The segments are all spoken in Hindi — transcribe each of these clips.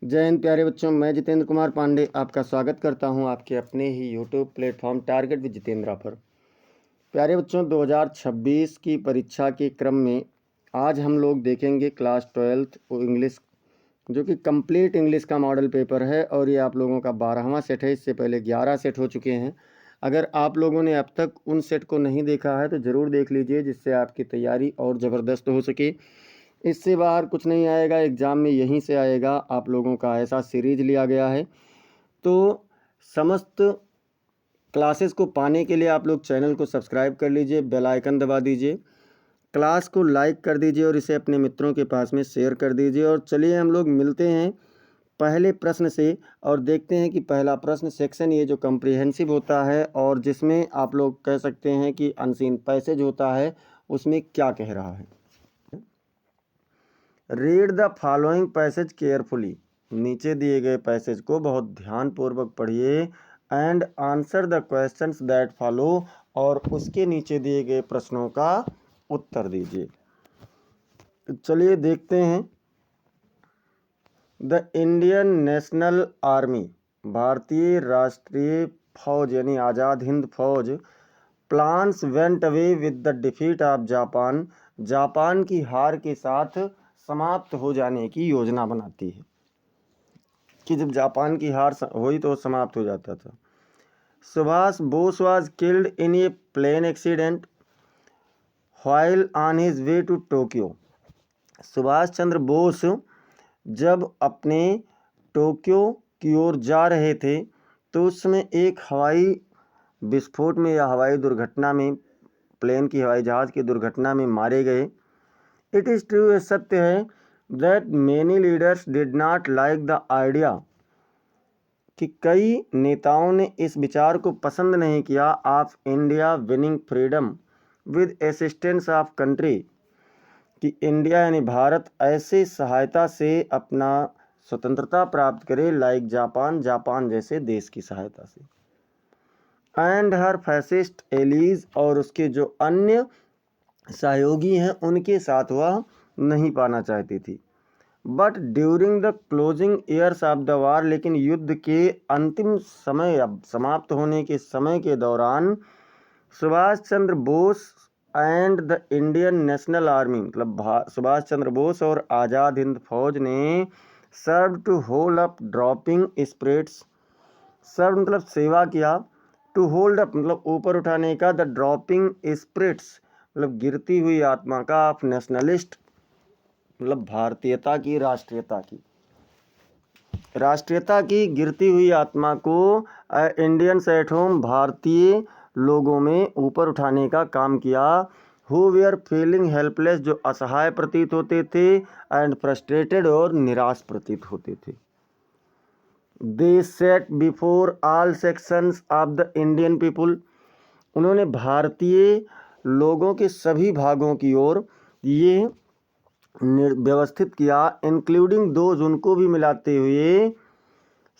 जय हिंद प्यारे बच्चों, मैं जितेंद्र कुमार पांडे आपका स्वागत करता हूं आपके अपने ही YouTube platform Target with Jitendra पर। प्यारे बच्चों, 2026 की परीक्षा के क्रम में आज हम लोग देखेंगे क्लास 12th इंग्लिश, जो कि कंप्लीट इंग्लिश का मॉडल पेपर है और ये आप लोगों का 12वां सेट है। इससे पहले 11 सेट हो चुके हैं। अगर आप लोगों ने अब तक उन सेट को नहीं देखा है तो ज़रूर देख लीजिए, जिससे आपकी तैयारी और ज़बरदस्त हो सके। इससे बाहर कुछ नहीं आएगा, एग्ज़ाम में यहीं से आएगा। आप लोगों का ऐसा सीरीज लिया गया है। तो समस्त क्लासेस को पाने के लिए आप लोग चैनल को सब्सक्राइब कर लीजिए, बेल आइकन दबा दीजिए, क्लास को लाइक कर दीजिए और इसे अपने मित्रों के पास में शेयर कर दीजिए। और चलिए हम लोग मिलते हैं पहले प्रश्न से और देखते हैं कि पहला प्रश्न सेक्शन ये जो कम्प्रिहेंसिव होता है और जिसमें आप लोग कह सकते हैं कि अनसीन पैसेज होता है, उसमें क्या कह रहा है। Read the following passage carefully. नीचे दिए गए पैसेज को बहुत ध्यानपूर्वक पढ़िए and answer the questions that follow, और उसके नीचे दिए गए प्रश्नों का उत्तर दीजिए। चलिए देखते हैं। द इंडियन नेशनल आर्मी, भारतीय राष्ट्रीय फौज यानी आज़ाद हिंद फौज, plans went away with the defeat of Japan, Japan की हार के साथ समाप्त हो जाने की योजना बनाती है कि जब जापान की हार हुई तो समाप्त हो जाता था। Subhash Bose was killed in a plane accident while on his way to Tokyo. Subhash Chandra Bose जब अपने टोक्यो की ओर जा रहे थे तो उस समय एक हवाई विस्फोट में या हवाई दुर्घटना में, प्लेन की हवाई जहाज़ की दुर्घटना में मारे गए। इट इज़ ट्रू, ये सत्य है, that many leaders did not like the idea, कि कई नेताओं ने इस विचार को पसंद नहीं किया, of India winning freedom with assistance of country, कि इंडिया यानी भारत ऐसे सहायता से अपना स्वतंत्रता प्राप्त करे, लाइक जापान, जापान जैसे देश की सहायता से। एंड हर फैसिस्ट एलीज, और उसके जो अन्य सहयोगी हैं उनके साथ वह नहीं पाना चाहती थी। But during the closing years of the war, लेकिन युद्ध के अंतिम समय, अब समाप्त होने के समय के दौरान, Subhash Chandra Bose and the Indian National Army, मतलब सुभाष चंद्र बोस और आज़ाद हिंद फौज ने serve to hold up dropping spirits, serve मतलब सेवा किया, टू होल्ड अप मतलब ऊपर उठाने का, द ड्रॉपिंग स्पिरिट्स मतलब गिरती हुई आत्मा का, ऑफ नेशनलिस्ट मतलब भारतीयता की, राष्ट्रीयता की गिरती हुई आत्मा को इंडियंस एट होम, भारतीय लोगों में ऊपर उठाने का काम किया। हु वेयर फीलिंग हेल्पलेस, जो असहाय प्रतीत होते थे, एंड फ्रस्ट्रेटेड और निराश प्रतीत होते थे। They set before all sections of the Indian people, उन्होंने भारतीय लोगों के सभी भागों की ओर ये व्यवस्थित किया, इंक्लूडिंग दोज, उनको भी मिलाते हुए,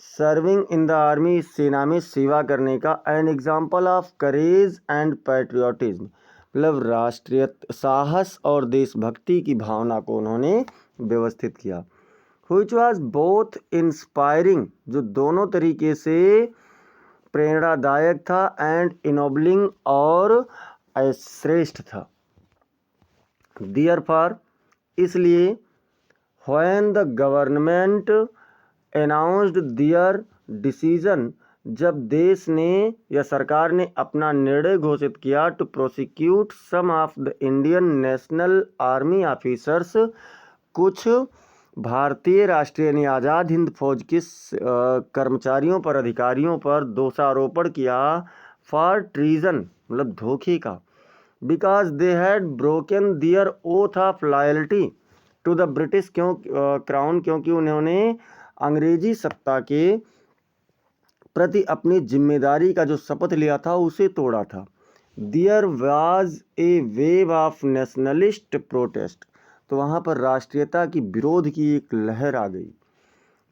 सर्विंग इन द आर्मी, सेना में सेवा करने का, an example of courage and patriotism मतलब राष्ट्रीय साहस और देशभक्ति की भावना को उन्होंने व्यवस्थित किया। व्हिच वाज बोथ इंस्पायरिंग, जो दोनों तरीके से प्रेरणादायक था, एंड इनोबलिंग और श्रेष्ठ था। देयरफॉर, इसलिए, when the government announced there decision, जब देश ने या सरकार ने अपना निर्णय घोषित किया, to prosecute some of the Indian National Army officers, कुछ भारतीय राष्ट्रीय यानी आज़ाद हिंद फौज के कर्मचारियों पर, अधिकारियों पर दोषारोपण किया, फॉर ट्रीजन मतलब धोखे का, because they had broken their oath of loyalty to the British crown, क्योंकि उन्होंने अंग्रेजी सत्ता के प्रति अपनी जिम्मेदारी का जो शपथ लिया था उसे तोड़ा था। There was a wave of nationalist protest, तो वहाँ पर राष्ट्रीयता की विरोध की एक लहर आ गई।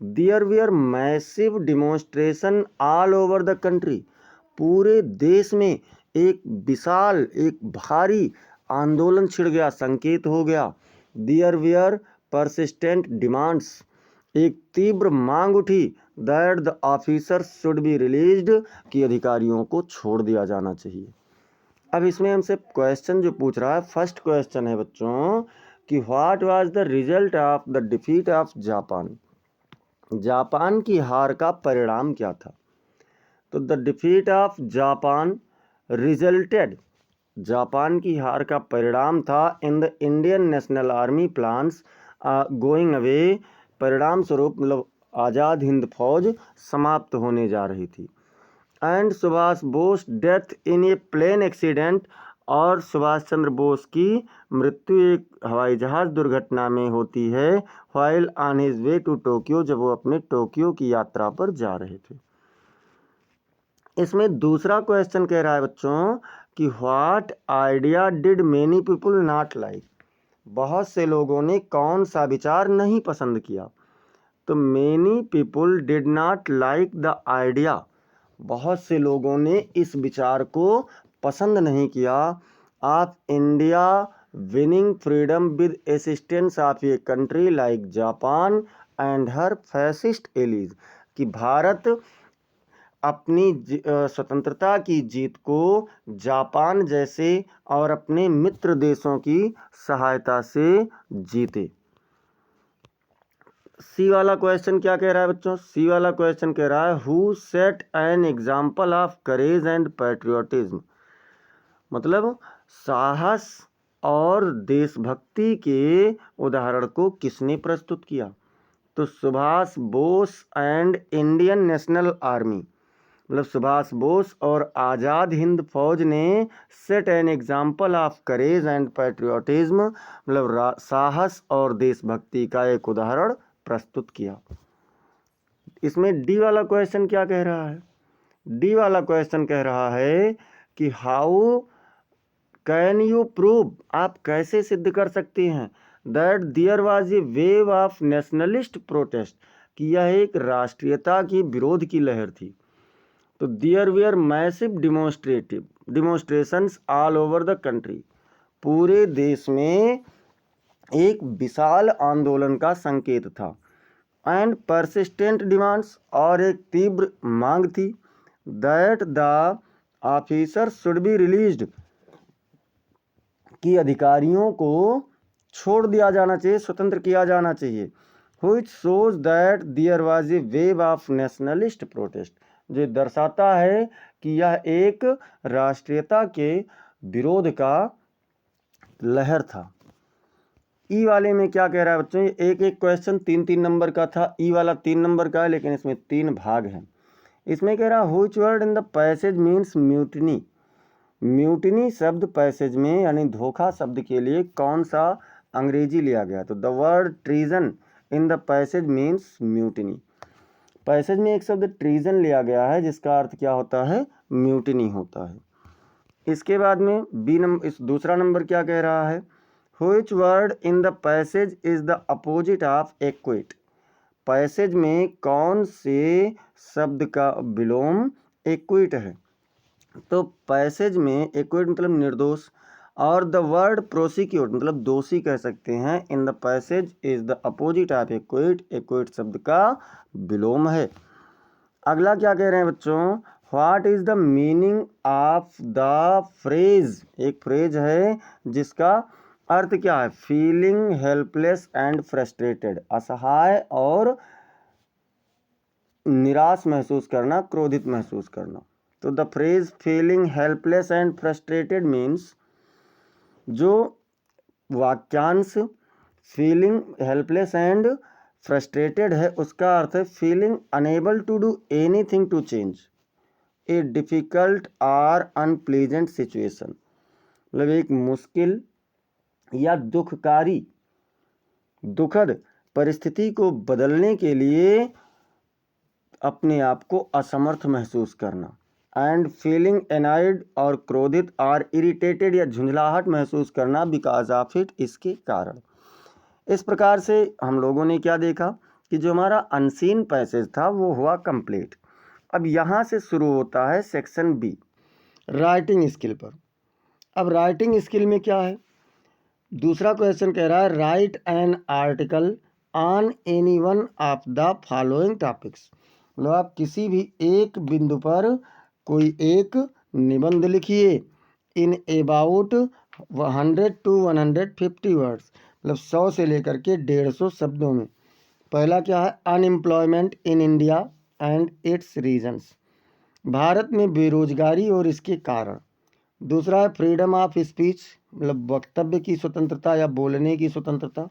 There were massive demonstration all over the country, पूरे देश में एक विशाल, एक भारी आंदोलन छिड़ गया, संकेत हो गया। देयर वेयर परसिस्टेंट डिमांड्स, एक तीव्र मांग उठी that the officers should be released, कि अधिकारियों को छोड़ दिया जाना चाहिए। अब इसमें हमसे क्वेश्चन जो पूछ रहा है, फर्स्ट क्वेश्चन है बच्चों कि what was the result of the defeat of Japan. Japan की हार का परिणाम क्या था? तो the defeat of Japan resulted, Japan की हार का परिणाम था in the Indian National army plans going away, परिणाम स्वरूप मतलब आज़ाद हिंद फौज समाप्त होने जा रही थी। And Subhash Bose death in a plane accident, और सुभाष चंद्र बोस की मृत्यु एक हवाई जहाज़ दुर्घटना में होती है while on his way to Tokyo, जब वो अपने टोक्यो की यात्रा पर जा रहे थे। इसमें दूसरा क्वेश्चन कह रहा है बच्चों कि what idea did many people not like, बहुत से लोगों ने कौन सा विचार नहीं पसंद किया? तो many people did not like the idea, बहुत से लोगों ने इस विचार को पसंद नहीं किया of India winning freedom with assistance of a country like Japan and her fascist allies, कि भारत अपनी स्वतंत्रता की जीत को जापान जैसे और अपने मित्र देशों की सहायता से जीते। सी वाला क्वेश्चन क्या कह रहा है बच्चों? सी वाला क्वेश्चन कह रहा है who set an example of courage and patriotism, मतलब साहस और देशभक्ति के उदाहरण को किसने प्रस्तुत किया? तो Subhash Bose and Indian National Army, मतलब सुभाष बोस और आज़ाद हिंद फौज ने set an example of courage and patriotism, मतलब साहस और देशभक्ति का एक उदाहरण प्रस्तुत किया। इसमें डी वाला क्वेश्चन क्या कह रहा है? डी वाला क्वेश्चन कह रहा है कि हाउ कैन यू प्रूव, आप कैसे सिद्ध कर सकते हैं that there was a wave of nationalist protest, कि यह एक राष्ट्रीयता की विरोध की लहर थी। तो there were massive demonstrations all over the country, पूरे देश में एक विशाल आंदोलन का संकेत था। एंड परसिस्टेंट डिमांड्स, और एक तीव्र मांग थी that the officer should be released, कि अधिकारियों को छोड़ दिया जाना चाहिए, स्वतंत्र किया जाना चाहिए। Which shows that there was a wave of nationalist protest, जो दर्शाता है कि यह एक राष्ट्रीयता के विरोध का लहर था। ई वाले में क्या कह रहा है बच्चों? एक एक क्वेश्चन 3-3 नंबर का था, ई वाला 3 नंबर का है, लेकिन इसमें 3 भाग हैं। इसमें कह रहा है which word in the passage means mutiny, mutiny शब्द पैसेज में यानी धोखा शब्द के लिए कौन सा अंग्रेजी लिया गया? तो the word treason in the passage means mutiny, passage में एक शब्द ट्रीजन लिया गया है जिसका अर्थ क्या होता है? म्यूटिनी होता है। इसके बाद में बी नंबर, इस दूसरा नंबर क्या कह रहा है? Which word in the passage is the opposite of equity, passage में कौन से शब्द का विलोम एक्विट है? तो पैसेज में एक्विट मतलब निर्दोष, और द वर्ड प्रोसिक्यूट मतलब दोषी कह सकते हैं। In the passage is the opposite of equity, equity शब्द का विलोम है। अगला क्या कह रहे हैं बच्चों? What is the meaning of the phrase, एक फ्रेज है जिसका अर्थ क्या है? फीलिंग हेल्पलेस एंड फ्रस्ट्रेटेड, असहाय और निराश महसूस करना, क्रोधित महसूस करना। तो the phrase feeling helpless and frustrated means, जो वाक्यांश फीलिंग हेल्पलेस एंड फ्रस्ट्रेटेड है उसका अर्थ है feeling unable to do anything to change a difficult और अनप्लीजेंट सिचुएशन, मतलब एक मुश्किल या दुखकारी दुखद परिस्थिति को बदलने के लिए अपने आप को असमर्थ महसूस करना। एंड फीलिंग एनाइड और क्रोधित और इरिटेटेड या झुंझलाहट महसूस करना बिकॉज ऑफ इट, इसके कारण। इस प्रकार से हम लोगों ने क्या देखा कि जो हमारा अनसीन पैसेज था वो हुआ कंप्लीट। अब यहाँ से शुरू होता है सेक्शन बी, राइटिंग स्किल पर। अब राइटिंग स्किल में क्या है? दूसरा क्वेश्चन कह रहा है right an article on any one of the following topics. मतलब आप किसी भी एक बिंदु पर कोई एक निबंध लिखिए इन अबाउट 100 to 150 वर्ड्स, मतलब 100 से लेकर के 150 शब्दों में। पहला क्या है? Unemployment in India and its reasons, भारत में बेरोजगारी और इसके कारण। दूसरा है फ्रीडम ऑफ स्पीच, मतलब वक्तव्य की स्वतंत्रता या बोलने की स्वतंत्रता।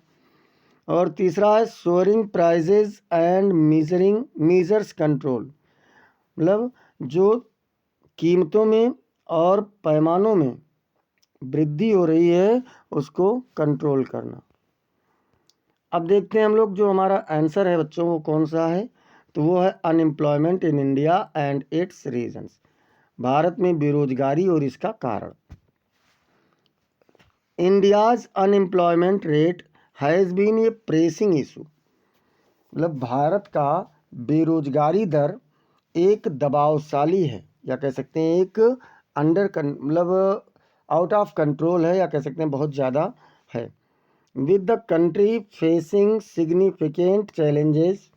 और तीसरा है सोअरिंग प्राइजेज एंड मीजर्स कंट्रोल, मतलब जो कीमतों में और पैमानों में वृद्धि हो रही है उसको कंट्रोल करना। अब देखते हैं हम लोग जो हमारा आंसर है बच्चों वो कौन सा है, तो वो है unemployment in India and its reasons, भारत में बेरोजगारी और इसका कारण। India's unemployment rate has been a pressing issue, मतलब भारत का बेरोजगारी दर एक दबावशाली है, या कह सकते हैं एक मतलब आउट ऑफ कंट्रोल है, या कह सकते हैं बहुत ज़्यादा है। With the country facing significant challenges,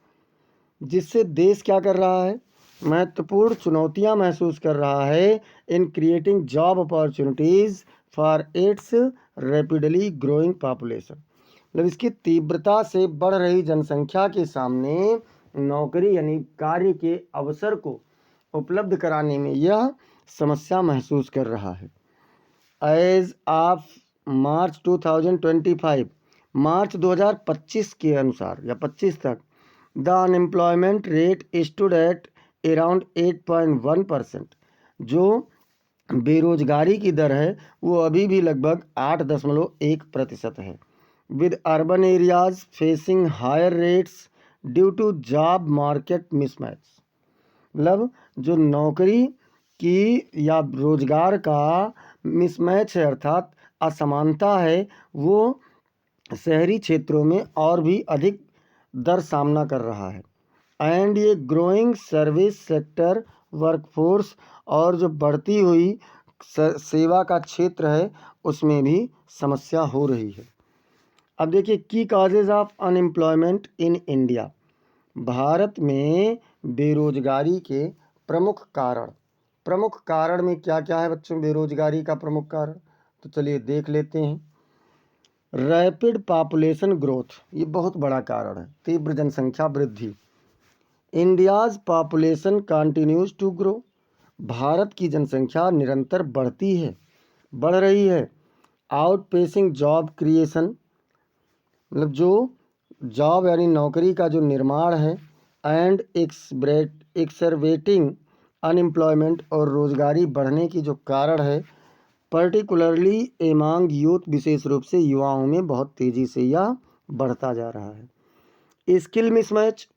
जिससे देश क्या कर रहा है? महत्वपूर्ण चुनौतियां महसूस कर रहा है in creating job opportunities for its rapidly growing population, मतलब इसकी तीव्रता से बढ़ रही जनसंख्या के सामने नौकरी यानी कार्य के अवसर को उपलब्ध कराने में यह समस्या महसूस कर रहा है। एज ऑफ मार्च 2025, मार्च 2025 के अनुसार या 25 तक the unemployment rate stood at around 8.1%, जो बेरोजगारी की दर है वो अभी भी लगभग 8.1% है। With urban areas facing higher rates due to job market mismatch, मतलब जो नौकरी की या रोजगार का मिसमैच है अर्थात असमानता है, वो शहरी क्षेत्रों में और भी अधिक दर सामना कर रहा है। एंड ये ग्रोइंग सर्विस सेक्टर वर्कफोर्स, और जो बढ़ती हुई सेवा का क्षेत्र है उसमें भी समस्या हो रही है। अब देखिए की causes of unemployment in India, Bharat में बेरोजगारी के प्रमुख कारण में क्या क्या है बच्चों? बेरोजगारी का प्रमुख कारण तो चलिए देख लेते हैं। रैपिड पॉपुलेशन ग्रोथ, ये बहुत बड़ा कारण है, तीव्र जनसंख्या वृद्धि। India's population continues to grow, भारत की जनसंख्या निरंतर बढ़ रही है। आउटपेसिंग जॉब क्रिएशन, मतलब जो जॉब यानी नौकरी का जो निर्माण है। एंड एक्सरवेटिंग अनएम्प्लॉयमेंट, और रोजगारी बढ़ने की जो कारण है पर्टिकुलरली एमांग यूथ, विशेष रूप से युवाओं में बहुत तेज़ी से यह बढ़ता जा रहा है। स्किल मिसमैच,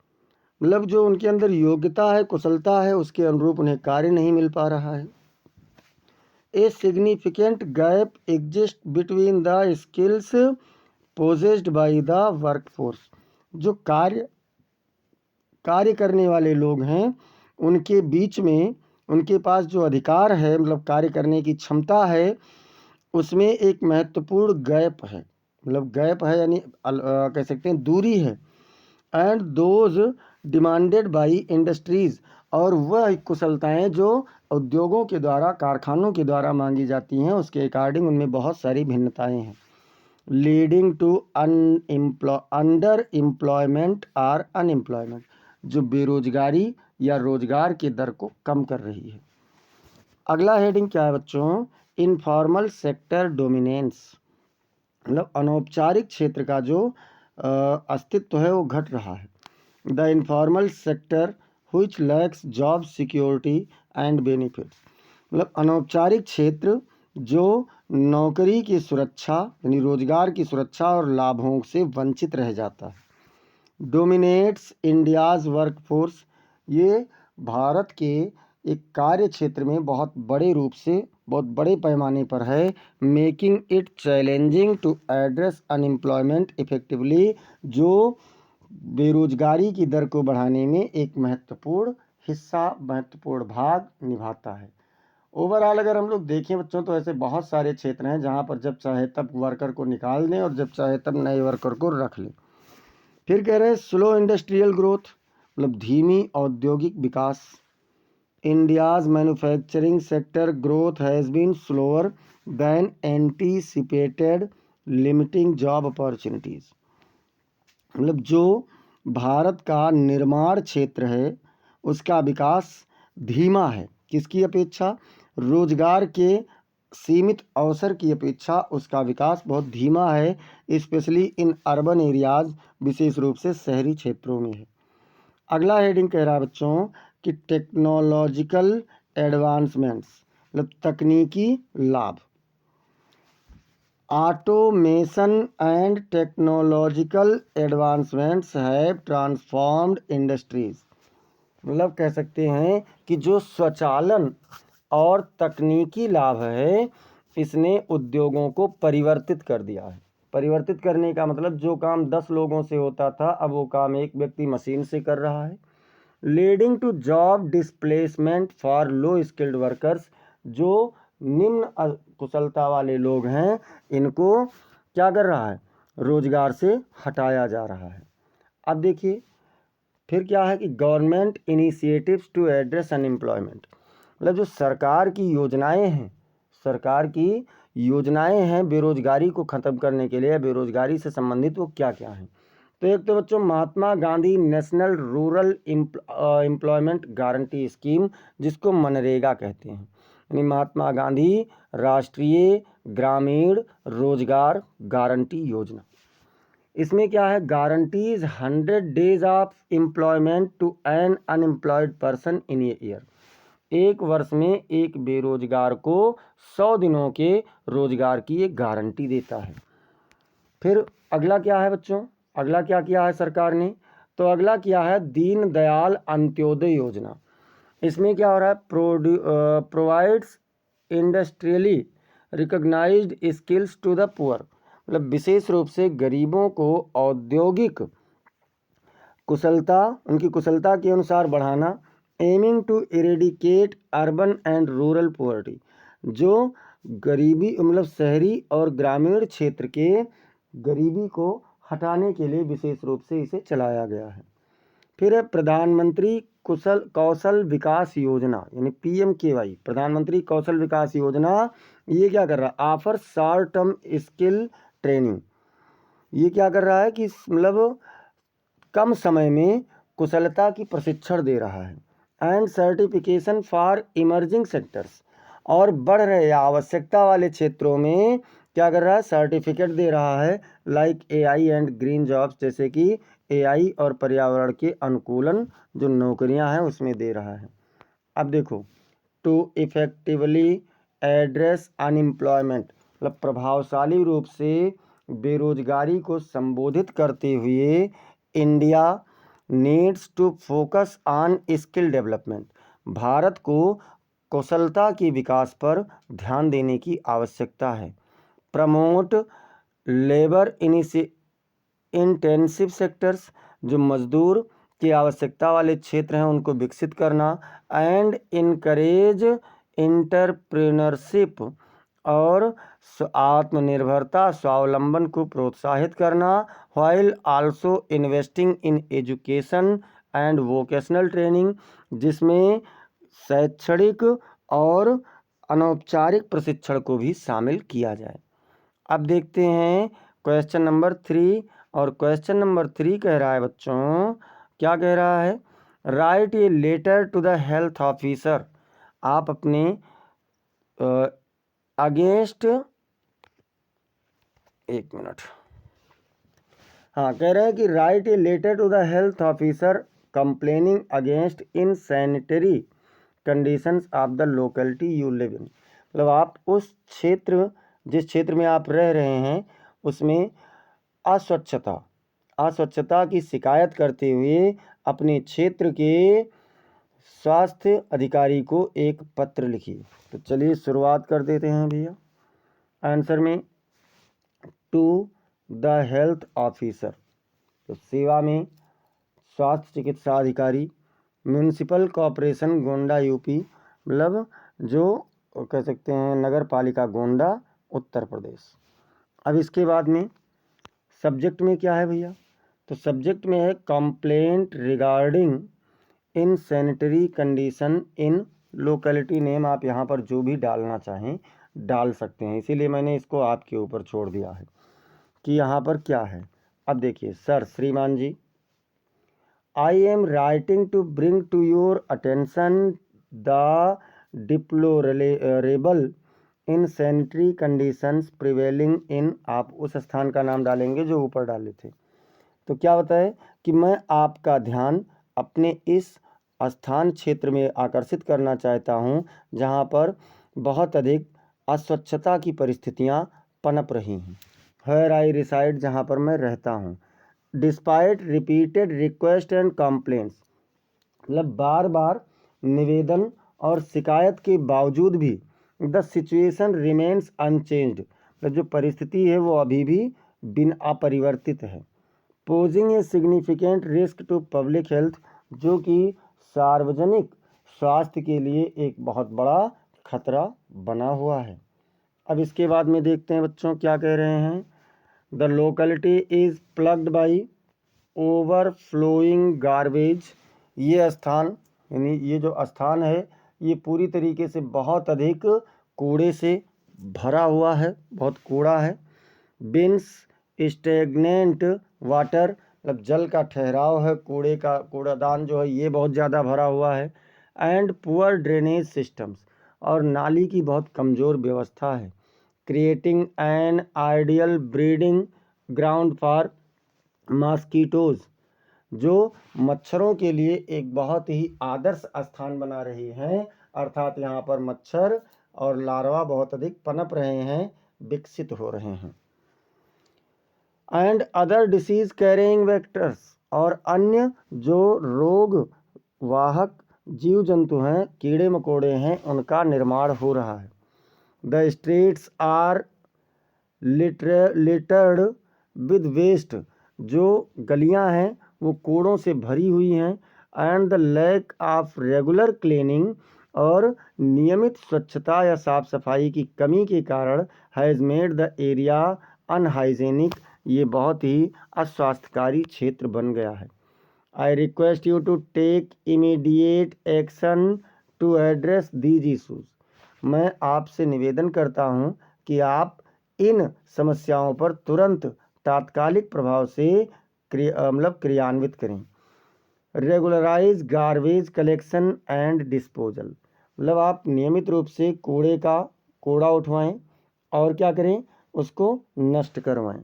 मतलब जो उनके अंदर योग्यता है कुशलता है उसके अनुरूप उन्हें कार्य नहीं मिल पा रहा है। A significant gap exist between the skills possessed by the workforce, जो कार्य करने वाले लोग हैं उनके बीच में उनके पास जो अधिकार है, मतलब कार्य करने की क्षमता है, उसमें एक महत्वपूर्ण गैप है, मतलब गैप है यानी कह सकते हैं दूरी है। And those demanded by industries, और वह कुशलताएं जो उद्योगों के द्वारा कारखानों के द्वारा मांगी जाती हैं उसके अकॉर्डिंग उनमें बहुत सारी भिन्नताएं हैं। लीडिंग टू अंडर एम्प्लॉयमेंट और अनएम्प्लॉयमेंट, जो बेरोजगारी या रोजगार के दर को कम कर रही है। अगला हेडिंग क्या है बच्चों? इनफॉर्मल सेक्टर डोमिनेंस, मतलब अनौपचारिक क्षेत्र का जो अस्तित्व है वो घट रहा है। The informal sector which lakhs job security and benefits, मतलब अनौपचारिक क्षेत्र जो नौकरी की सुरक्षा यानी रोजगार की सुरक्षा और लाभों से वंचित रह जाता है। डोमिनेट्स इंडियाज वर्कफोर्स, ये भारत के एक कार्य क्षेत्र में बहुत बड़े पैमाने पर है। Making it challenging to address unemployment effectively, जो बेरोजगारी की दर को बढ़ाने में एक महत्वपूर्ण भाग निभाता है। ओवरऑल अगर हम लोग देखें बच्चों तो ऐसे बहुत सारे क्षेत्र हैं जहाँ पर जब चाहे तब वर्कर को निकाल दें और जब चाहे तब नए वर्कर को रख लें। फिर कह रहे हैं स्लो इंडस्ट्रियल ग्रोथ, मतलब धीमी औद्योगिक विकास। India's manufacturing sector growth has been slower than anticipated, limiting job opportunities. मतलब जो भारत का निर्माण क्षेत्र है उसका विकास धीमा है, किसकी अपेक्षा? रोजगार के सीमित अवसर की अपेक्षा उसका विकास बहुत धीमा है, स्पेशली इन अर्बन एरियाज, विशेष रूप से शहरी क्षेत्रों में है। अगला हेडिंग कह रहा है बच्चों कि टेक्नोलॉजिकल एडवांसमेंट्स, मतलब तकनीकी लाभ। Automation and technological advancements have transformed industries, मतलब कह सकते हैं कि जो स्वचालन और तकनीकी लाभ है इसने उद्योगों को परिवर्तित कर दिया है। परिवर्तित करने का मतलब जो काम 10 लोगों से होता था अब वो काम एक व्यक्ति मशीन से कर रहा है। Leading to job displacement for low skilled workers, जो निम्न कुशलता वाले लोग हैं इनको क्या कर रहा है? रोजगार से हटाया जा रहा है। अब देखिए फिर क्या है कि government initiatives to address unemployment, मतलब जो सरकार की योजनाएं हैं बेरोजगारी को ख़त्म करने के लिए, बेरोजगारी से संबंधित वो क्या क्या हैं। तो एक तो बच्चों Mahatma Gandhi National Rural Employment Guarantee Scheme, जिसको मनरेगा कहते हैं, यानी महात्मा गांधी राष्ट्रीय ग्रामीण रोजगार गारंटी योजना। इसमें क्या है? Guarantees 100 days of employment to an unemployed person in a year, एक वर्ष में एक बेरोजगार को 100 दिनों के रोजगार की एक गारंटी देता है। फिर अगला क्या है बच्चों? अगला क्या किया है सरकार ने? तो अगला किया है दीनदयाल अंत्योदय योजना। इसमें क्या हो रहा है? Provides industrially recognised skills to the poor, मतलब विशेष रूप से गरीबों को औद्योगिक कुशलता, उनकी कुशलता के अनुसार बढ़ाना। Aiming to eradicate urban and rural poverty, जो गरीबी मतलब शहरी और ग्रामीण क्षेत्र के गरीबी को हटाने के लिए विशेष रूप से इसे चलाया गया है। फिर है प्रधानमंत्री कौशल विकास योजना, यानी PMKY, प्रधानमंत्री कौशल विकास योजना। ये क्या कर रहा है? Offer short term skill training. ये क्या कर रहा है कि मतलब कम समय में कुशलता की प्रशिक्षण दे रहा है। And certification for emerging sectors, और बढ़ रहे आवश्यकता वाले क्षेत्रों में क्या कर रहा है? सर्टिफिकेट दे रहा है, like AI and green jobs, जैसे कि AI और पर्यावरण के अनुकूलन जो नौकरियां हैं उसमें दे रहा है। अब देखो, टू इफेक्टिवली एड्रेस अनएम्प्लॉयमेंट, मतलब प्रभावशाली रूप से बेरोजगारी को संबोधित करते हुए India needs to focus on skill development, भारत को कौशलता के विकास पर ध्यान देने की आवश्यकता है। प्रमोट लेबर इंटेंसिव सेक्टर्स, जो मजदूर की आवश्यकता वाले क्षेत्र हैं उनको विकसित करना। एंड इनकरेज इंटरप्रेन्योरशिप, और आत्मनिर्भरता स्वावलंबन को प्रोत्साहित करना। While also investing in education and vocational training, जिसमें शैक्षणिक और अनौपचारिक प्रशिक्षण को भी शामिल किया जाए। अब देखते हैं क्वेश्चन नंबर 3, और क्वेश्चन नंबर 3 कह रहा है बच्चों, क्या कह रहा है? Write a letter to the health officer, आप अपने अगेंस्ट, एक मिनट, हाँ, कह रहे हैं कि write a letter to the health officer complaining against insanitary conditions of the locality you live in, मतलब आप उस क्षेत्र, जिस क्षेत्र में आप रह रहे हैं उसमें अस्वच्छता की शिकायत करते हुए अपने क्षेत्र के स्वास्थ्य अधिकारी को एक पत्र लिखिए। तो चलिए शुरुआत कर देते हैं भैया। आंसर में टू द हेल्थ ऑफिसर, तो सेवा में स्वास्थ्य चिकित्सा अधिकारी, म्यूनिसिपल कॉरपोरेशन गोंडा यूपी, मतलब जो कह सकते हैं नगर पालिका गोंडा उत्तर प्रदेश। अब इसके बाद में सब्जेक्ट में क्या है भैया? तो सब्जेक्ट में है complaint regarding in sanitary condition in locality name. आप यहाँ पर जो भी डालना चाहें डाल सकते हैं, इसीलिए मैंने इसको आपके ऊपर छोड़ दिया है कि यहाँ पर क्या है। अब देखिए, सर श्रीमान जी, I am writing to bring to your attention the deplorable insanitary conditions prevailing in. आप उस स्थान का नाम डालेंगे जो ऊपर डाले थे। तो क्या होता है कि मैं आपका ध्यान अपने इस स्थान क्षेत्र में आकर्षित करना चाहता हूं जहां पर बहुत अधिक अस्वच्छता की परिस्थितियां पनप रही हैं। वेयर आई रिसाइड, जहां पर मैं रहता हूं। Despite repeated request and complaints, मतलब बार बार निवेदन और शिकायत के बावजूद भी द सिचुएशन रिमेन्स अनचेंज्ड, मतलब जो परिस्थिति है वो अभी भी बिन अपरिवर्तित है। Posing a significant risk to public health, जो कि सार्वजनिक स्वास्थ्य के लिए एक बहुत बड़ा खतरा बना हुआ है। अब इसके बाद में देखते हैं बच्चों क्या कह रहे हैं। The locality is plugged by overflowing garbage, ये स्थान यानी ये जो स्थान है ये पूरी तरीके से बहुत अधिक कूड़े से भरा हुआ है, बहुत कूड़ा है। बिन्स स्टेगनेंट वाटर, मतलब जल का ठहराव है, कूड़ादान जो है ये बहुत ज़्यादा भरा हुआ है। एंड पुअर ड्रेनेज सिस्टम्स, और नाली की बहुत कमज़ोर व्यवस्था है। Creating an ideal breeding ground for mosquitoes, जो मच्छरों के लिए एक बहुत ही आदर्श स्थान बना रही हैं, अर्थात यहाँ पर मच्छर और लार्वा बहुत अधिक पनप रहे हैं, विकसित हो रहे हैं। And other disease carrying vectors, और अन्य जो रोग वाहक जीव जंतु हैं, कीड़े मकोड़े हैं, उनका निर्माण हो रहा है। The streets are littered with waste, जो गलियां हैं वो कूड़ों से भरी हुई हैं। And the lack of regular cleaning, और नियमित स्वच्छता या साफ सफाई की कमी के कारण has made the area unhygienic, ये बहुत ही अस्वास्थ्यकारी क्षेत्र बन गया है। I request you to take immediate action to address these issues, मैं आपसे निवेदन करता हूँ कि आप इन समस्याओं पर तुरंत तात्कालिक प्रभाव से क्रियान्वित करें। Regularise garbage collection and disposal, मतलब आप नियमित रूप से कूड़ा उठवाएं और क्या करें, उसको नष्ट करवाएं।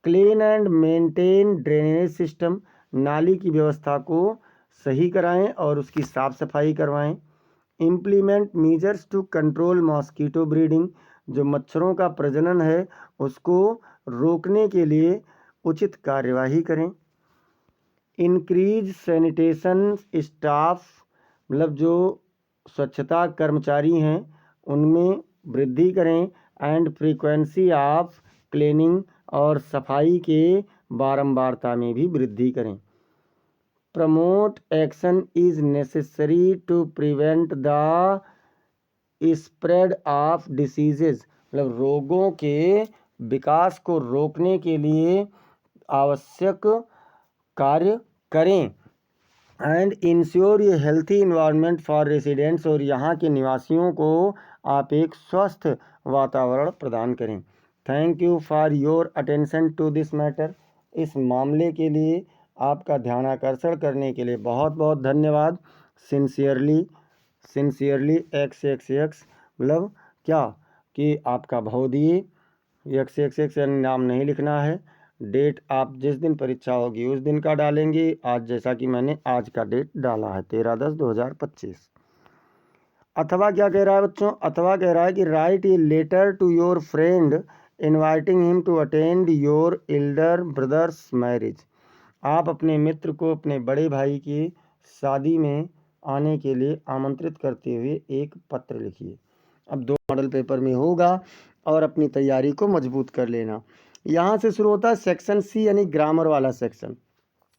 Clean and maintain drainage system, नाली की व्यवस्था को सही कराएं और उसकी साफ सफाई करवाएं। Implement measures to control mosquito breeding, जो मच्छरों का प्रजनन है उसको रोकने के लिए उचित कार्यवाही करें। इंक्रीज सैनिटेशन स्टाफ, मतलब जो स्वच्छता कर्मचारी हैं उनमें वृद्धि करें। एंड फ्रीक्वेंसी ऑफ क्लीनिंग, और सफाई के बारंबारता में भी वृद्धि करें। Promote action is necessary to prevent the spread of diseases, मतलब रोगों के विकास को रोकने के लिए आवश्यक कार्य करें। And ensure A healthy environment for residents, और यहाँ के निवासियों को आप एक स्वस्थ वातावरण प्रदान करें। Thank you for your attention to this matter, इस मामले के लिए आपका ध्यानाकर्षण करने के लिए बहुत बहुत धन्यवाद। सिंसियरली XXX, मतलब क्या कि आपका भवदीय, XXX नाम नहीं लिखना है। डेट आप जिस दिन परीक्षा होगी उस दिन का डालेंगे, आज जैसा कि मैंने आज का डेट डाला है 13/10/2025। अथवा क्या कह रहा है बच्चों, अथवा कह रहा है कि write a letter to your friend inviting him to attend your elder brother's marriage, आप अपने मित्र को अपने बड़े भाई की शादी में आने के लिए आमंत्रित करते हुए एक पत्र लिखिए। अब 2 मॉडल पेपर में होगा और अपनी तैयारी को मजबूत कर लेना। यहाँ से शुरू होता है सेक्शन सी, यानी ग्रामर वाला सेक्शन।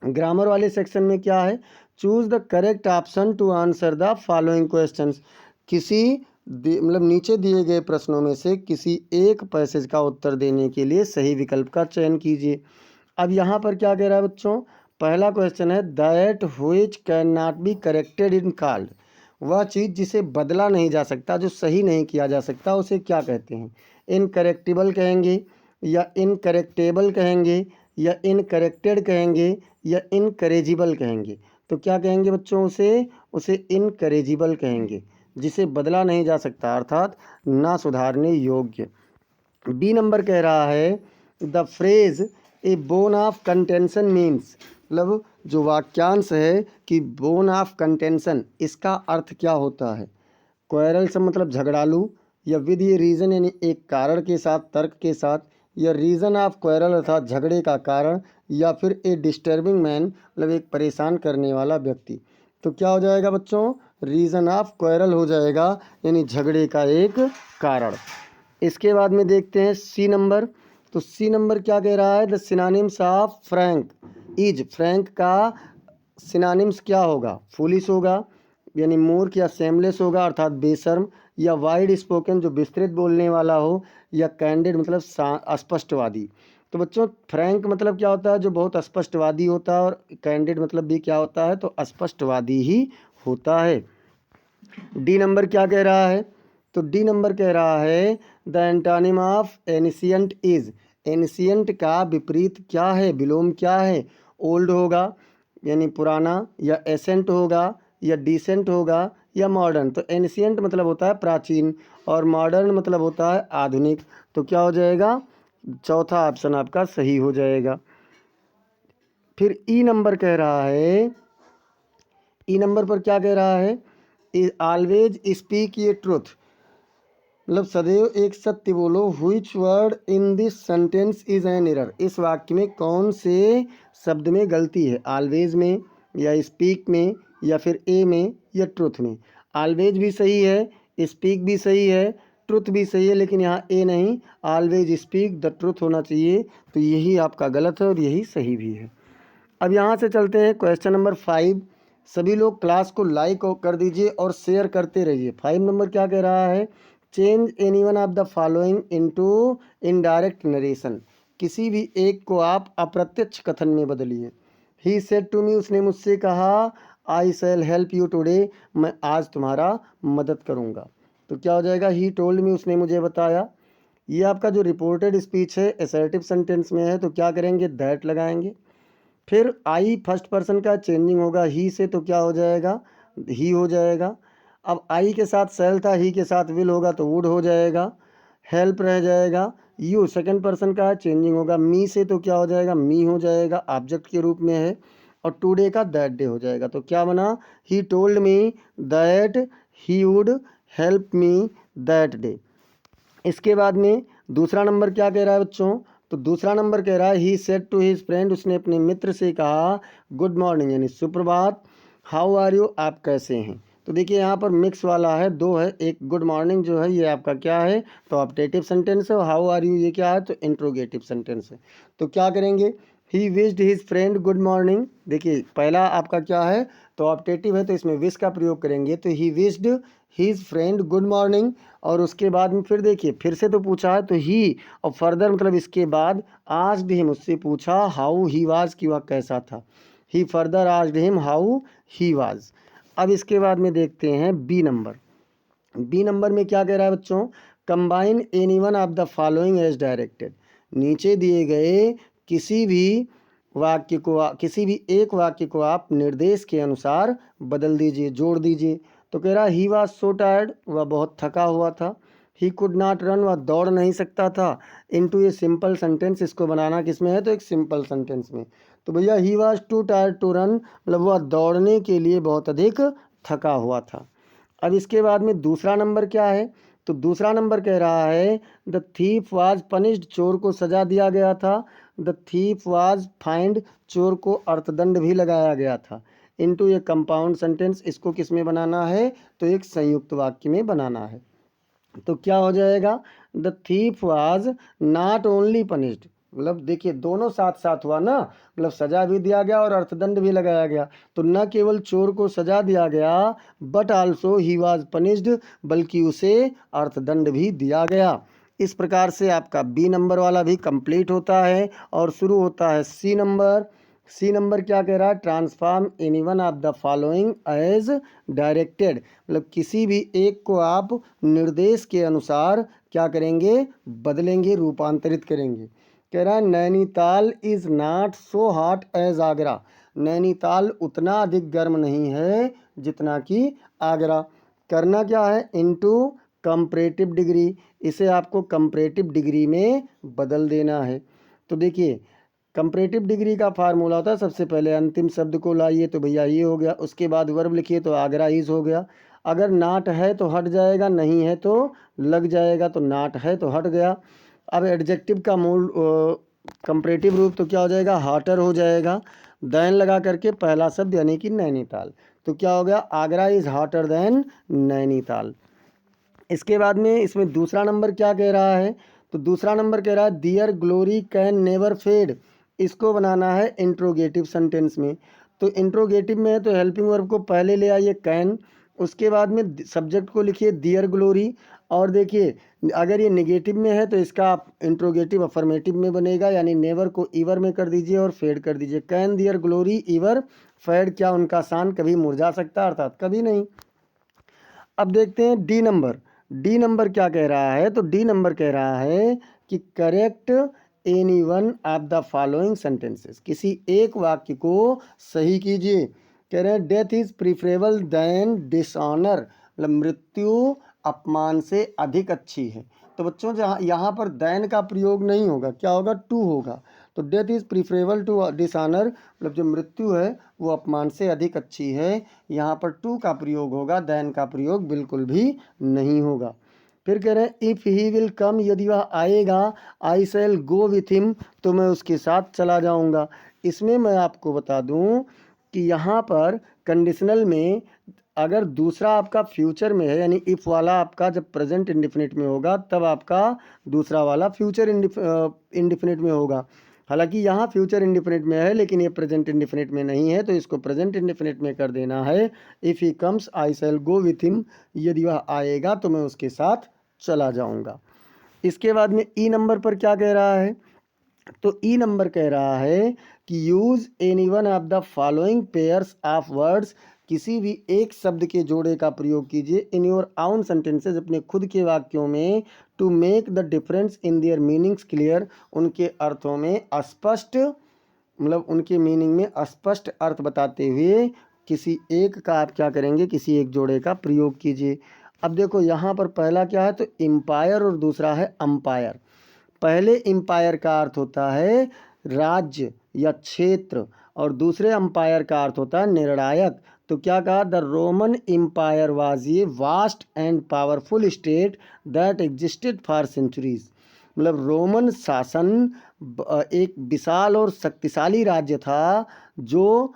ग्रामर वाले सेक्शन में क्या है, choose the correct option to answer the following questions, मतलब नीचे दिए गए प्रश्नों में से किसी एक पैसेज का उत्तर देने के लिए सही विकल्प का चयन कीजिए। अब यहाँ पर क्या कह रहा है बच्चों, पहला क्वेश्चन है that which can not be corrected in called, वह चीज़ जिसे बदला नहीं जा सकता, जो सही नहीं किया जा सकता, उसे क्या कहते हैं? इनकरेक्टिबल कहेंगे, या इनकरेक्टेबल कहेंगे, या इनकरेक्टेड कहेंगे, या इनकरेजिबल कहेंगे? तो क्या कहेंगे बच्चों, उसे इनकरेजिबल कहेंगे, जिसे बदला नहीं जा सकता, अर्थात ना सुधारने योग्य। बी नंबर कह रहा है the phrase A bone of contention means, मतलब जो वाक्यांश है कि बोन ऑफ कंटेंशन, इसका अर्थ क्या होता है? क्वेरल से मतलब झगड़ालू, या विद ये रीज़न यानी एक कारण के साथ, तर्क के साथ, या रीज़न ऑफ क्वेरल अर्थात झगड़े का कारण, या फिर ए डिस्टर्बिंग मैन मतलब एक परेशान करने वाला व्यक्ति। तो क्या हो जाएगा बच्चों, रीज़न ऑफ क्वेरल हो जाएगा, यानी झगड़े का एक कारण। इसके बाद में देखते हैं सी नंबर। तो सी नंबर क्या कह रहा है, the synonyms of Frank is, Frank का सिनोनिम्स क्या होगा? फूलिश होगा, यानी मूर्ख, या सेमलेस होगा अर्थात बेशर्म, या वाइड स्पोकन जो विस्तृत बोलने वाला हो, या कैंडिड मतलब स्पष्टवादी। तो बच्चों फ्रैंक मतलब क्या होता है, जो बहुत स्पष्टवादी होता है, और कैंडिड मतलब भी क्या होता है, तो स्पष्टवादी ही होता है। डी नंबर क्या कह रहा है, तो डी नंबर कह रहा है the antonym of ancient is, ancient का विपरीत क्या है, विलोम क्या है? ओल्ड होगा यानी पुराना, या एसेंट होगा, या डिसेंट होगा, या मॉडर्न। तो एनिशियंट मतलब होता है प्राचीन, और मॉडर्न मतलब होता है आधुनिक। तो क्या हो जाएगा, चौथा ऑप्शन आपका सही हो जाएगा। फिर ई नंबर कह रहा है, ई नंबर पर क्या कह रहा है, ऑलवेज स्पीक ये ट्रुथ, मतलब सदैव एक सत्य बोलो। Which word in this sentence is an error, इस वाक्य में कौन से शब्द में गलती है? ऑलवेज में, या स्पीक में, या फिर ए में, या ट्रुथ में? ऑलवेज भी सही है, स्पीक भी सही है, ट्रुथ भी सही है, लेकिन यहाँ ए नहीं, ऑलवेज स्पीक द ट्रुथ होना चाहिए। तो यही आपका गलत है और यही सही भी है। अब यहाँ से चलते हैं क्वेश्चन नंबर 5। सभी लोग क्लास को लाइक कर दीजिए और शेयर करते रहिए। 5 नंबर क्या कह रहा है, change any one of the following into indirect narration, किसी भी एक को आप अप्रत्यक्ष कथन में बदलिए। ही सेड टू मी, उसने मुझसे कहा, आई शैल हेल्प यू टुडे, मैं आज तुम्हारा मदद करूँगा। तो क्या हो जाएगा, ही टोल्ड मी, उसने मुझे बताया। ये आपका जो रिपोर्टेड स्पीच है असर्टिव सेंटेंस में है, तो क्या करेंगे, दैट लगाएंगे। फिर आई फर्स्ट पर्सन का चेंजिंग होगा ही से, तो क्या हो जाएगा, ही हो जाएगा। अब आई के साथ सेल था, ही के साथ विल होगा तो वुड हो जाएगा। हेल्प रह जाएगा। यू सेकंड पर्सन का चेंजिंग होगा मी से, तो क्या हो जाएगा, मी हो जाएगा, ऑब्जेक्ट के रूप में है। और टुडे का दैट डे हो जाएगा। तो क्या बना, he told me that he would help me that day. इसके बाद में दूसरा नंबर क्या कह रहा है बच्चों, तो दूसरा नंबर कह रहा है he said to his friend, उसने अपने मित्र से कहा गुड मॉर्निंग यानी सुप्रभात। हाउ आर यू, आप कैसे हैं? तो देखिए यहाँ पर मिक्स वाला है, दो है, एक गुड मॉर्निंग जो है ये आपका क्या है, तो ऑप्टेटिव सेंटेंस है, और हाउ आर यू ये क्या है, तो इंट्रोगेटिव सेंटेंस है। तो क्या करेंगे, he wished his friend good morning. देखिए पहला आपका क्या है, तो ऑप्टेटिव है, तो इसमें विश का प्रयोग करेंगे। तो he wished his friend good morning, और उसके बाद में फिर देखिए फिर से तो पूछा है तो ही, और फर्दर मतलब इसके बाद आस्क्ड हिम, उससे पूछा हाउ ही वाज, कि वह कैसा था। He further asked him how he was. अब इसके बाद में देखते हैं बी नंबर। बी नंबर में क्या कह रहा है बच्चों, combine any one of the following as directed, नीचे दिए गए किसी भी वाक्य को, किसी भी एक वाक्य को आप निर्देश के अनुसार बदल दीजिए, जोड़ दीजिए। तो कह रहा ही वॉज सो टायर्ड, वह बहुत थका हुआ था। ही कुड नॉट रन, वह दौड़ नहीं सकता था। इनटू ए सिंपल सेंटेंस, इसको बनाना किस में है, तो एक सिंपल सेंटेंस में। तो भैया he was too tired to run, मतलब वह दौड़ने के लिए बहुत अधिक थका हुआ था। अब इसके बाद में दूसरा नंबर क्या है, तो दूसरा नंबर कह रहा है द थीफ वाज पनिश्ड, चोर को सजा दिया गया था। द थीफ वाज फाइंड, चोर को अर्थदंड भी लगाया गया था। इनटू ए कंपाउंड सेंटेंस, इसको किस में बनाना है, तो एक संयुक्त वाक्य में बनाना है। तो क्या हो जाएगा, the thief was not only punished, मतलब देखिए दोनों साथ साथ हुआ ना, मतलब सजा भी दिया गया और अर्थदंड भी लगाया गया। तो न केवल चोर को सजा दिया गया, but also he was punished, बल्कि उसे अर्थदंड भी दिया गया। इस प्रकार से आपका बी नंबर वाला भी कंप्लीट होता है और शुरू होता है सी नंबर। सी नंबर क्या कह रहा है, transform any one of the following as directed, मतलब किसी भी एक को आप निर्देश के अनुसार क्या करेंगे, बदलेंगे, रूपांतरित करेंगे। कह रहा है Nainital is not so hot as Agra, Nainital उतना अधिक गर्म नहीं है जितना कि आगरा। करना क्या है, इनटू कंपैरेटिव डिग्री, इसे आपको कंपैरेटिव डिग्री में बदल देना है। तो देखिए कंपैरेटिव डिग्री का फार्मूला होता है, सबसे पहले अंतिम शब्द को लाइए तो भैया ये हो गया, उसके बाद वर्ब लिखिए तो आगरा इज हो गया। अगर नाट है तो हट जाएगा, नहीं है तो लग जाएगा, तो नाट है तो हट गया। अब एडजेक्टिव का मूल कंपैरेटिव रूप तो क्या हो जाएगा, हाटर हो जाएगा। दैन लगा करके पहला शब्द यानी कि नैनीताल, तो क्या हो गया, आगरा इज हाटर देन नैनीताल। इसके बाद में इसमें दूसरा नंबर क्या कह रहा है, तो दूसरा नंबर कह रहा है दियर ग्लोरी कैन नेवर फेड, इसको बनाना है इंट्रोगेटिव सेंटेंस में। तो इंट्रोगेटिव में है तो हेल्पिंग वर्ब को पहले ले आइए कैन, उसके बाद में सब्जेक्ट को लिखिए दियर ग्लोरी, और देखिए अगर ये नेगेटिव में है तो इसका इंट्रोगेटिव अफर्मेटिव में बनेगा, यानी नेवर को ईवर में कर दीजिए और फेड कर दीजिए। Can their glory ever fade, क्या उनका शान कभी मुरझा सकता है, अर्थात कभी नहीं। अब देखते हैं डी नंबर। डी नंबर क्या कह रहा है, तो डी नंबर कह रहा है कि correct any one of the following sentences, किसी एक वाक्य को सही कीजिए। कह रहे हैं death is preferable than dishonour, मतलब मृत्यु अपमान से अधिक अच्छी है। तो बच्चों जहाँ यहाँ पर दैन का प्रयोग नहीं होगा, क्या होगा, टू होगा। तो death is preferable to dishonour, मतलब जो मृत्यु है वो अपमान से अधिक अच्छी है, यहाँ पर टू का प्रयोग होगा, दैन का प्रयोग बिल्कुल भी नहीं होगा। फिर कह रहे हैं इफ़ ही विल कम, यदि वह आएगा, आई शैल गो विथ हिम, तो मैं उसके साथ चला जाऊंगा। इसमें मैं आपको बता दूं कि यहाँ पर कंडीशनल में अगर दूसरा आपका फ्यूचर में है, यानी इफ़ वाला आपका जब प्रेजेंट इंडिफिनिट में होगा तब आपका दूसरा वाला फ्यूचर इंडिफिनिट में होगा। हालांकि यहाँ फ्यूचर इंडिफिनिट में है लेकिन ये प्रेजेंट इंडिफिनिट में नहीं है, तो इसको प्रेजेंट इंडिफिनिट में कर देना है। If he comes I shall go with him, यदि वह आएगा तो मैं उसके साथ चला जाऊंगा। इसके बाद में ई नंबर पर क्या कह रहा है, तो ई नंबर कह रहा है कि use any one of the following pairs of words, किसी भी एक शब्द के जोड़े का प्रयोग कीजिए इन योर आउन सेंटेंसेज, अपने खुद के वाक्यों में, to make the difference in their meanings clear, उनके अर्थों में स्पष्ट, मतलब उनके मीनिंग में स्पष्ट अर्थ बताते हुए किसी एक का आप क्या करेंगे, किसी एक जोड़े का प्रयोग कीजिए। अब देखो यहाँ पर पहला क्या है, तो एम्पायर और दूसरा है अंपायर। पहले एम्पायर का अर्थ होता है राज्य या क्षेत्र और दूसरे अंपायर का अर्थ होता है निर्णायक। तो क्या कहा, the Roman empire was a vast and powerful state that existed for centuries, मतलब रोमन शासन एक विशाल और शक्तिशाली राज्य था जो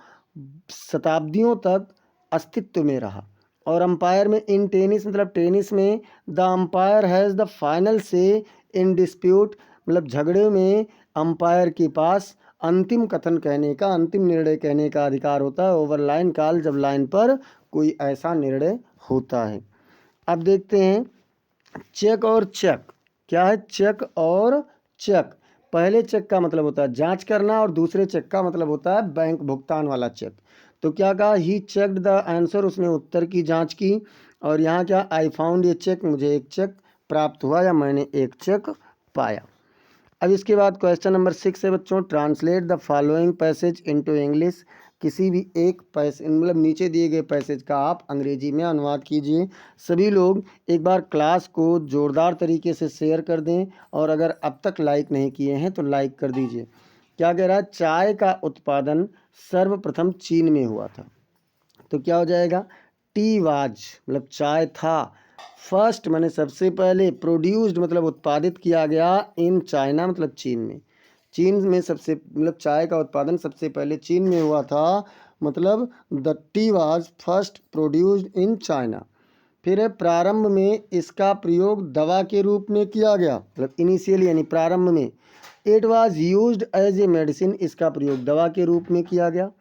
शताब्दियों तक अस्तित्व में रहा। और अंपायर में इन टेनिस, मतलब टेनिस में the umpire has the final से इन डिस्प्यूट, मतलब झगड़े में अंपायर के पास अंतिम कथन कहने का, अंतिम निर्णय कहने का अधिकार होता है। ओवर लाइन कॉल, जब लाइन पर कोई ऐसा निर्णय होता है। अब देखते हैं चेक और चेक, क्या है, चेक और चेक। पहले चेक का मतलब होता है जांच करना और दूसरे चेक का मतलब होता है बैंक भुगतान वाला चेक। तो क्या कहा, ही चेक्ड द आंसर, उसने उत्तर की जांच की। और यहाँ क्या, आई फाउंड ए चेक, मुझे एक चेक प्राप्त हुआ या मैंने एक चेक पाया। अब इसके बाद क्वेश्चन नंबर 6 है बच्चों, translate the following passage into English, किसी भी एक पैसेज, मतलब नीचे दिए गए पैसेज का आप अंग्रेजी में अनुवाद कीजिए। सभी लोग एक बार क्लास को ज़ोरदार तरीके से शेयर कर दें और अगर अब तक लाइक नहीं किए हैं तो लाइक कर दीजिए। क्या कह रहा है, चाय का उत्पादन सर्वप्रथम चीन में हुआ था। तो क्या हो जाएगा, टी वाज, मतलब चाय था, फर्स्ट मैंने सबसे पहले, प्रोड्यूस्ड मतलब उत्पादित किया गया, इन चाइना मतलब चीन में, चीन में सबसे, मतलब चाय का उत्पादन सबसे पहले चीन में हुआ था, मतलब the tea was first produced in China. फिर है प्रारंभ में इसका प्रयोग दवा के रूप में किया गया, मतलब इनिशियली यानी प्रारंभ में। It was used as a medicine, इसका प्रयोग दवा के रूप में किया गया,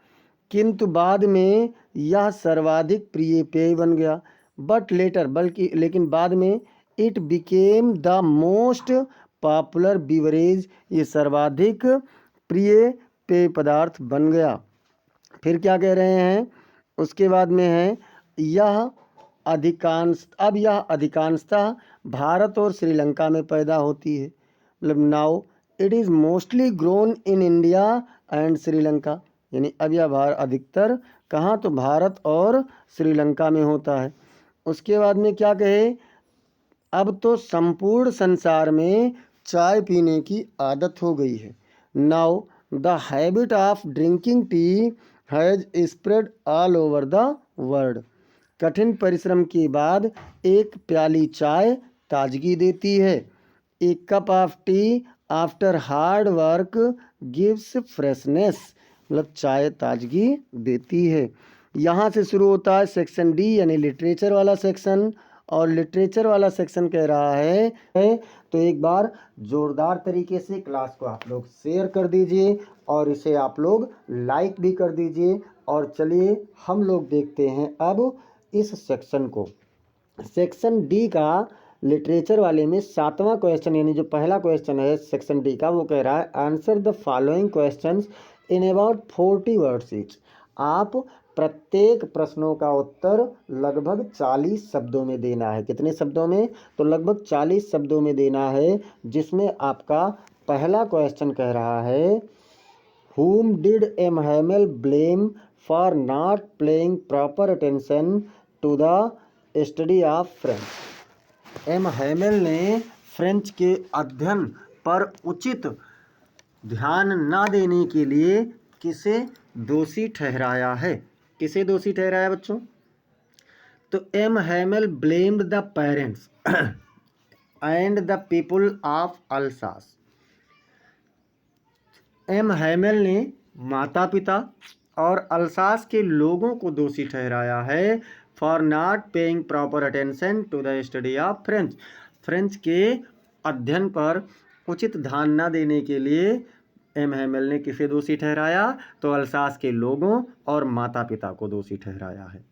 किंतु बाद में यह सर्वाधिक प्रिय पेय बन गया। बट लेटर, बल्कि लेकिन बाद में it became the most popular beverage, ये सर्वाधिक प्रिय पेय पदार्थ बन गया। फिर क्या कह रहे हैं, उसके बाद में है यह अधिकांशतः भारत और श्रीलंका में पैदा होती है। मतलब now it is mostly grown in India and Sri Lanka, यानी अब यह अधिकतर कहाँ, तो भारत और श्रीलंका में होता है। उसके बाद में क्या कहे, अब तो संपूर्ण संसार में चाय पीने की आदत हो गई है। Now the habit of drinking tea has spread all over the world. कठिन परिश्रम के बाद एक प्याली चाय ताजगी देती है। एक cup of T after hard work gives freshness, मतलब चाय ताजगी देती है। यहाँ से शुरू होता है सेक्शन डी यानी लिटरेचर वाला सेक्शन, और लिटरेचर वाला सेक्शन कह रहा है तो एक बार जोरदार तरीके से क्लास को आप लोग शेयर कर दीजिए और इसे आप लोग लाइक भी कर दीजिए। और चलिए हम लोग देखते हैं अब इस सेक्शन को। सेक्शन डी का लिटरेचर वाले में 7वां क्वेश्चन, यानी जो पहला क्वेश्चन है सेक्शन डी का, वो कह रहा है answer the following questions in about 40 words each. आप प्रत्येक प्रश्नों का उत्तर लगभग 40 शब्दों में देना है। कितने शब्दों में, तो लगभग 40 शब्दों में देना है। जिसमें आपका पहला क्वेश्चन कह रहा है whom did M. Hamel blame for not paying proper attention to the study of French। M Hamel ने फ्रेंच के अध्ययन पर उचित ध्यान न देने के लिए किसे दोषी ठहराया है। किसे दोषी ठहराया बच्चों, तो M Hamel blamed the parents and the people of Alsace. M Hamel ने माता पिता और अल्सास के लोगों को दोषी ठहराया है for not paying proper attention to the study of French. French के अध्ययन पर उचित ध्यान न देने के लिए एम हैमेल ने किसे दोषी ठहराया, तो अल्सास के लोगों और माता पिता को दोषी ठहराया है।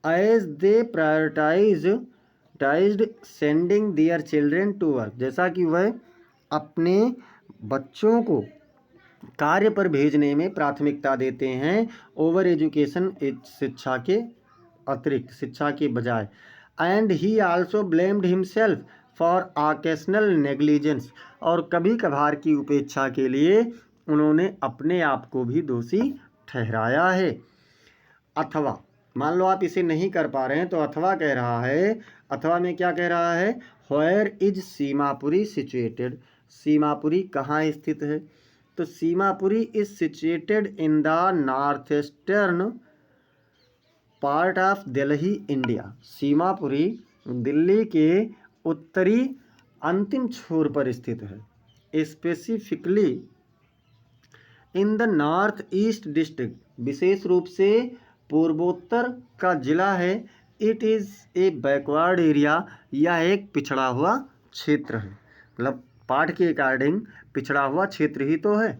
As they prioritised sending their children to work, जैसा कि वह अपने बच्चों को कार्य पर भेजने में प्राथमिकता देते हैं ओवर एजुकेशन, शिक्षा के अतिरिक्त, शिक्षा के बजाय। And he also blamed himself for occasional negligence, और कभी कभार की उपेक्षा के लिए उन्होंने अपने आप को भी दोषी ठहराया है। अथवा मान लो आप इसे नहीं कर पा रहे हैं, तो अथवा कह रहा है, अथवा में क्या कह रहा है, where is Seemapuri situated, Seemapuri कहाँ स्थित है, तो Seemapuri is situated in the north eastern part of Delhi India. Seemapuri Delhi के उत्तरी अंतिम छोर पर स्थित है। Specifically in the north east district, विशेष रूप से पूर्वोत्तर का जिला है। It is a backward area, यह एक पिछड़ा हुआ क्षेत्र है। मतलब पाठ के अकॉर्डिंग पिछड़ा हुआ क्षेत्र ही तो है।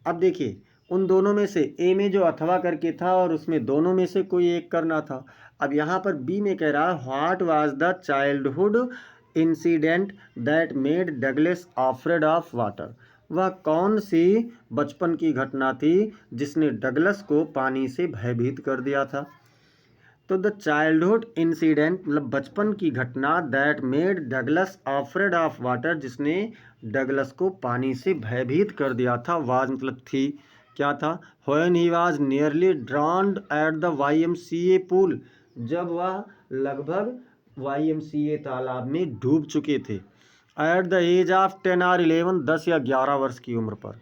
अब देखिए उन दोनों में से ए में जो अथवा करके था और उसमें दोनों में से कोई एक करना था। अब यहाँ पर बी में कह रहा है what was the childhood incident that made Douglas afraid of water, वह कौन सी बचपन की घटना थी जिसने डगलस को पानी से भयभीत कर दिया था। तो द चाइल्डहुड इंसिडेंट मतलब बचपन की घटना that made Douglas afraid of water, जिसने डगलस को पानी से भयभीत कर दिया था। वाज मतलब थी, क्या था, when he was nearly ड्राउन्ड at the YMCA pool, जब वह लगभग YMCA तालाब में डूब चुके थे। एट द एज ऑफ 10 और 11, 10 या 11 वर्ष की उम्र पर।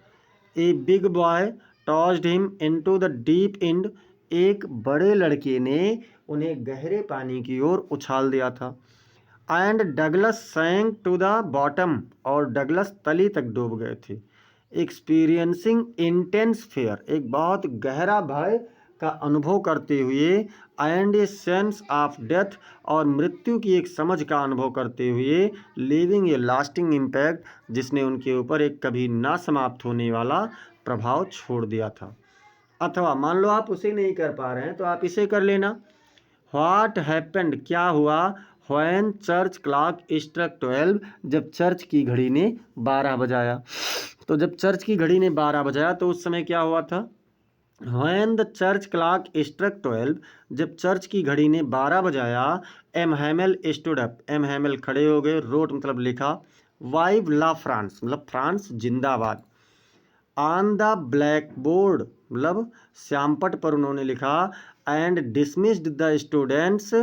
A big boy tossed him into the deep and, एक बड़े लड़के ने उन्हें गहरे पानी की ओर उछाल दिया था। And Douglas sank to the bottom, और डगलस तली तक डूब गए थे। एक्सपीरियंसिंग इंटेंस फेयर, एक बहुत गहरा भय का अनुभव करते हुए। And a sense of death, और मृत्यु की एक समझ का अनुभव करते हुए। लिविंग ए लास्टिंग इम्पैक्ट, जिसने उनके ऊपर एक कभी ना समाप्त होने वाला प्रभाव छोड़ दिया था। अथवा मान लो आप उसे नहीं कर पा रहे हैं तो आप इसे कर लेना। व्हाट हैपेंड, क्या हुआ, व्हेन चर्च क्लॉक स्ट्रक 12, जब चर्च की घड़ी ने 12 बजाया। तो जब चर्च की घड़ी ने 12 बजाया तो उस समय क्या हुआ था? When the church clock struck 12, जब चर्च की घड़ी ने 12 बजाया, M Hamel stood up, M Hamel खड़े हो गए, रोट मतलब लिखा, वाइव ला फ्रांस मतलब फ्रांस जिंदाबाद, ऑन द ब्लैक बोर्ड मतलब श्यामपट पर उन्होंने लिखा, and dismissed the students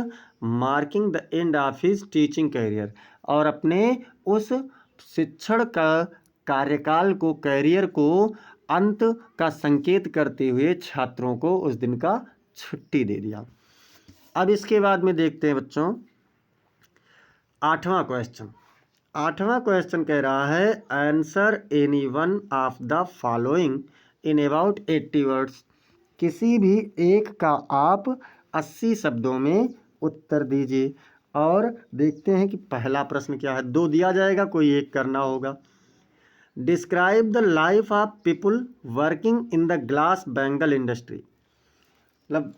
marking the end of his teaching career, और अपने उस शिक्षण का कार्यकाल को, कैरियर को अंत का संकेत करते हुए छात्रों को उस दिन का छुट्टी दे दिया। अब इसके बाद में देखते हैं बच्चों 8वां क्वेश्चन। 8वां क्वेश्चन कह रहा है answer any one of the following in about 80 words. किसी भी एक का आप 80 शब्दों में उत्तर दीजिए। और देखते हैं कि पहला प्रश्न क्या है। 2 दिया जाएगा, कोई एक करना होगा। Describe the life of people working in the glass bangle industry, मतलब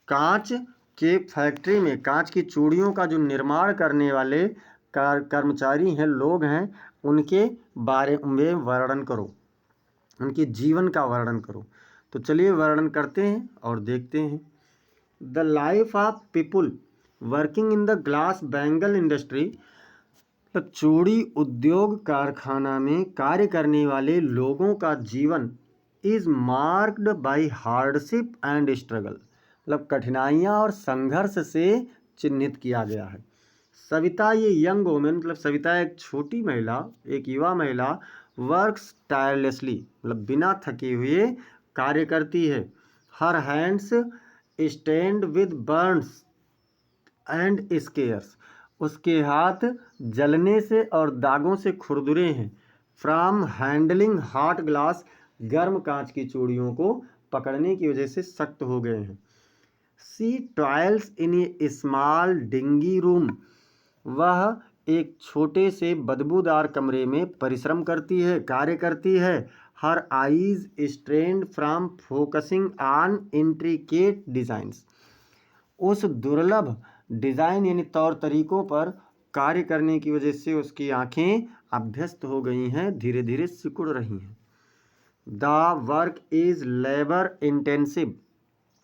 कांच के फैक्ट्री में कांच की चूड़ियों का जो निर्माण करने वाले कर्मचारी हैं, लोग हैं, उनके बारे में वर्णन करो, उनके जीवन का वर्णन करो। तो चलिए वर्णन करते हैं और देखते हैं। The life of people working in the glass bangle industry, तो चूड़ी उद्योग कारखाना में कार्य करने वाले लोगों का जीवन is marked by hardship and struggle, मतलब कठिनाइयाँ और संघर्ष से चिन्हित किया गया है। सविता, ये यंग वोमेन मतलब सविता एक छोटी महिला, एक युवा महिला, वर्क्स टायरलेसली मतलब बिना थके हुए कार्य करती है। Her hands stand with burns and scars, उसके हाथ जलने से और दागों से खुरदुरे हैं। फ्रॉम हैंडलिंग हॉट ग्लास, गर्म कांच की चूड़ियों को पकड़ने की वजह से सख्त हो गए हैं। सी टॉयल्स इन ए स्मॉल डिंगी रूम, वह एक छोटे से बदबूदार कमरे में परिश्रम करती है, कार्य करती है। Her eyes strained from focusing on intricate designs, उस दुर्लभ डिज़ाइन यानी तौर तरीकों पर कार्य करने की वजह से उसकी आंखें अभ्यस्त हो गई हैं, धीरे धीरे सिकुड़ रही हैं। The work is labour intensive,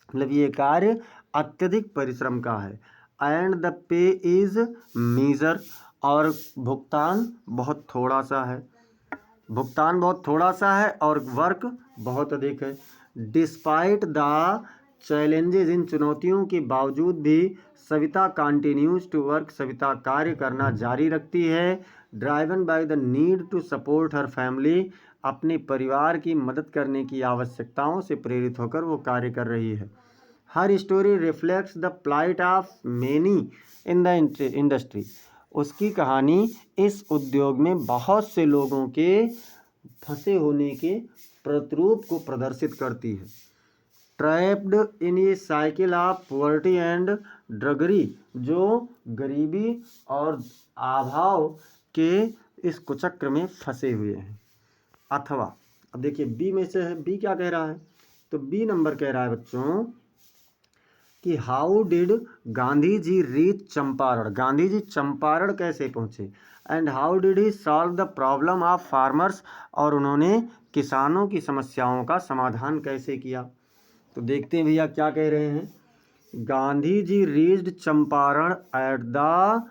मतलब ये कार्य अत्यधिक परिश्रम का है। And the pay is meagre, और भुगतान बहुत थोड़ा सा है, भुगतान बहुत थोड़ा सा है और वर्क बहुत अधिक है। डिस्पाइट द चैलेंजेस, इन चुनौतियों के बावजूद भी Savita continues to work, Savita कार्य करना जारी रखती है। Driven by the need to support her family, अपने परिवार की मदद करने की आवश्यकताओं से प्रेरित होकर वो कार्य कर रही है। Her story reflects the plight of many in the industry, उसकी कहानी इस उद्योग में बहुत से लोगों के फंसे होने के प्रतिरूप को प्रदर्शित करती है। Trapped in a cycle of poverty and drudgery, जो गरीबी और अभाव के इस कुचक्र में फंसे हुए हैं। अथवा अब देखिए बी में से है, बी क्या कह रहा है? तो बी नंबर कह रहा है बच्चों कि how did Gandhi ji reach Champaran, Gandhi ji Champaran कैसे पहुँचे। And how did he solve the problem of farmers, और उन्होंने किसानों की समस्याओं का समाधान कैसे किया। तो देखते हैं भैया क्या कह रहे हैं। Gandhi ji reached Champaran at the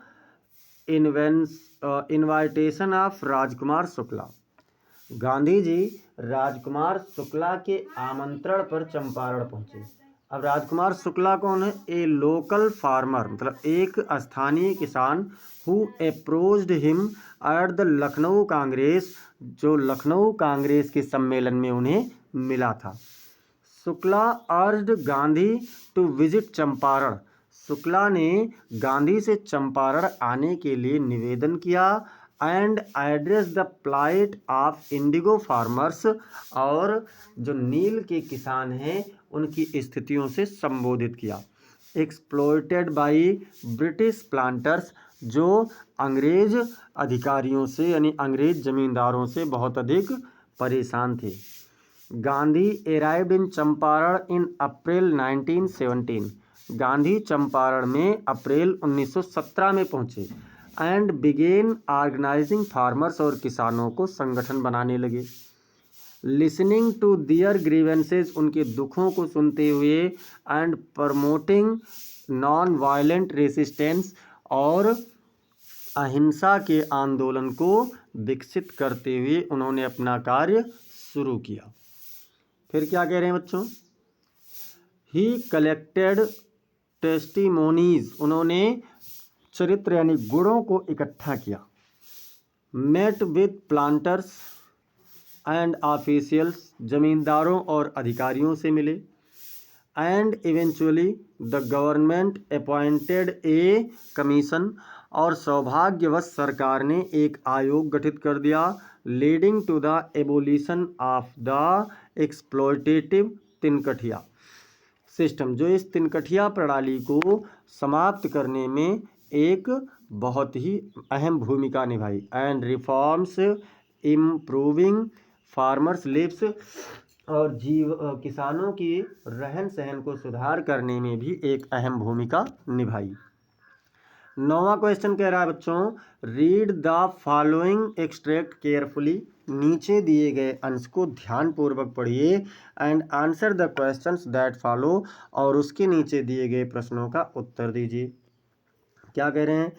invitation of Rajkumar Shukla, Gandhi ji Rajkumar Shukla के आमंत्रण पर चंपारण पहुंचे। अब राजकुमार शुक्ला कौन है? ए लोकल फार्मर, मतलब एक स्थानीय किसान, who approached him at the Lucknow Congress, जो लखनऊ कांग्रेस के सम्मेलन में उन्हें मिला था। Shukla urged Gandhi to visit Champaran, Shukla ने गांधी से चंपारण आने के लिए निवेदन किया। And address the plight of indigo farmers, और जो नील के किसान हैं उनकी स्थितियों से संबोधित किया। एक्सप्लॉइटेड बाय ब्रिटिश प्लांटर्स, जो अंग्रेज अधिकारियों से यानी अंग्रेज जमींदारों से बहुत अधिक परेशान थे। गांधी अराइव्ड इन चंपारण इन अप्रैल 1917, गांधी चंपारण में अप्रैल 1917 में पहुंचे एंड बिगेन ऑर्गेनाइजिंग फार्मर्स, और किसानों को संगठन बनाने लगे। लिसनिंग टू दियर ग्रीवेंसेस, उनके दुखों को सुनते हुए, and promoting non violent resistance, और अहिंसा के आंदोलन को विकसित करते हुए उन्होंने अपना कार्य शुरू किया। फिर क्या कह रहे हैं बच्चों, ही कलेक्टेड टेस्टिमोनीज, उन्होंने चरित्र यानी गुणों को इकट्ठा किया। Met with planters and officials, जमींदारों और अधिकारियों से मिले। And eventually the government appointed a commission, और सौभाग्यवश सरकार ने एक आयोग गठित कर दिया। Leading to the abolition of the exploitative Tinkathia system, जो इस तिनकठिया प्रणाली को समाप्त करने में एक बहुत ही अहम भूमिका निभाई। And reforms improving farmers lives, और किसानों की रहन सहन को सुधार करने में भी एक अहम भूमिका निभाई। 9वां क्वेश्चन कह रहा है बच्चों, read the following extract carefully, नीचे दिए गए अंश को ध्यानपूर्वक पढ़िए। And answer the questions that follow, और उसके नीचे दिए गए प्रश्नों का उत्तर दीजिए। क्या कह रहे हैं,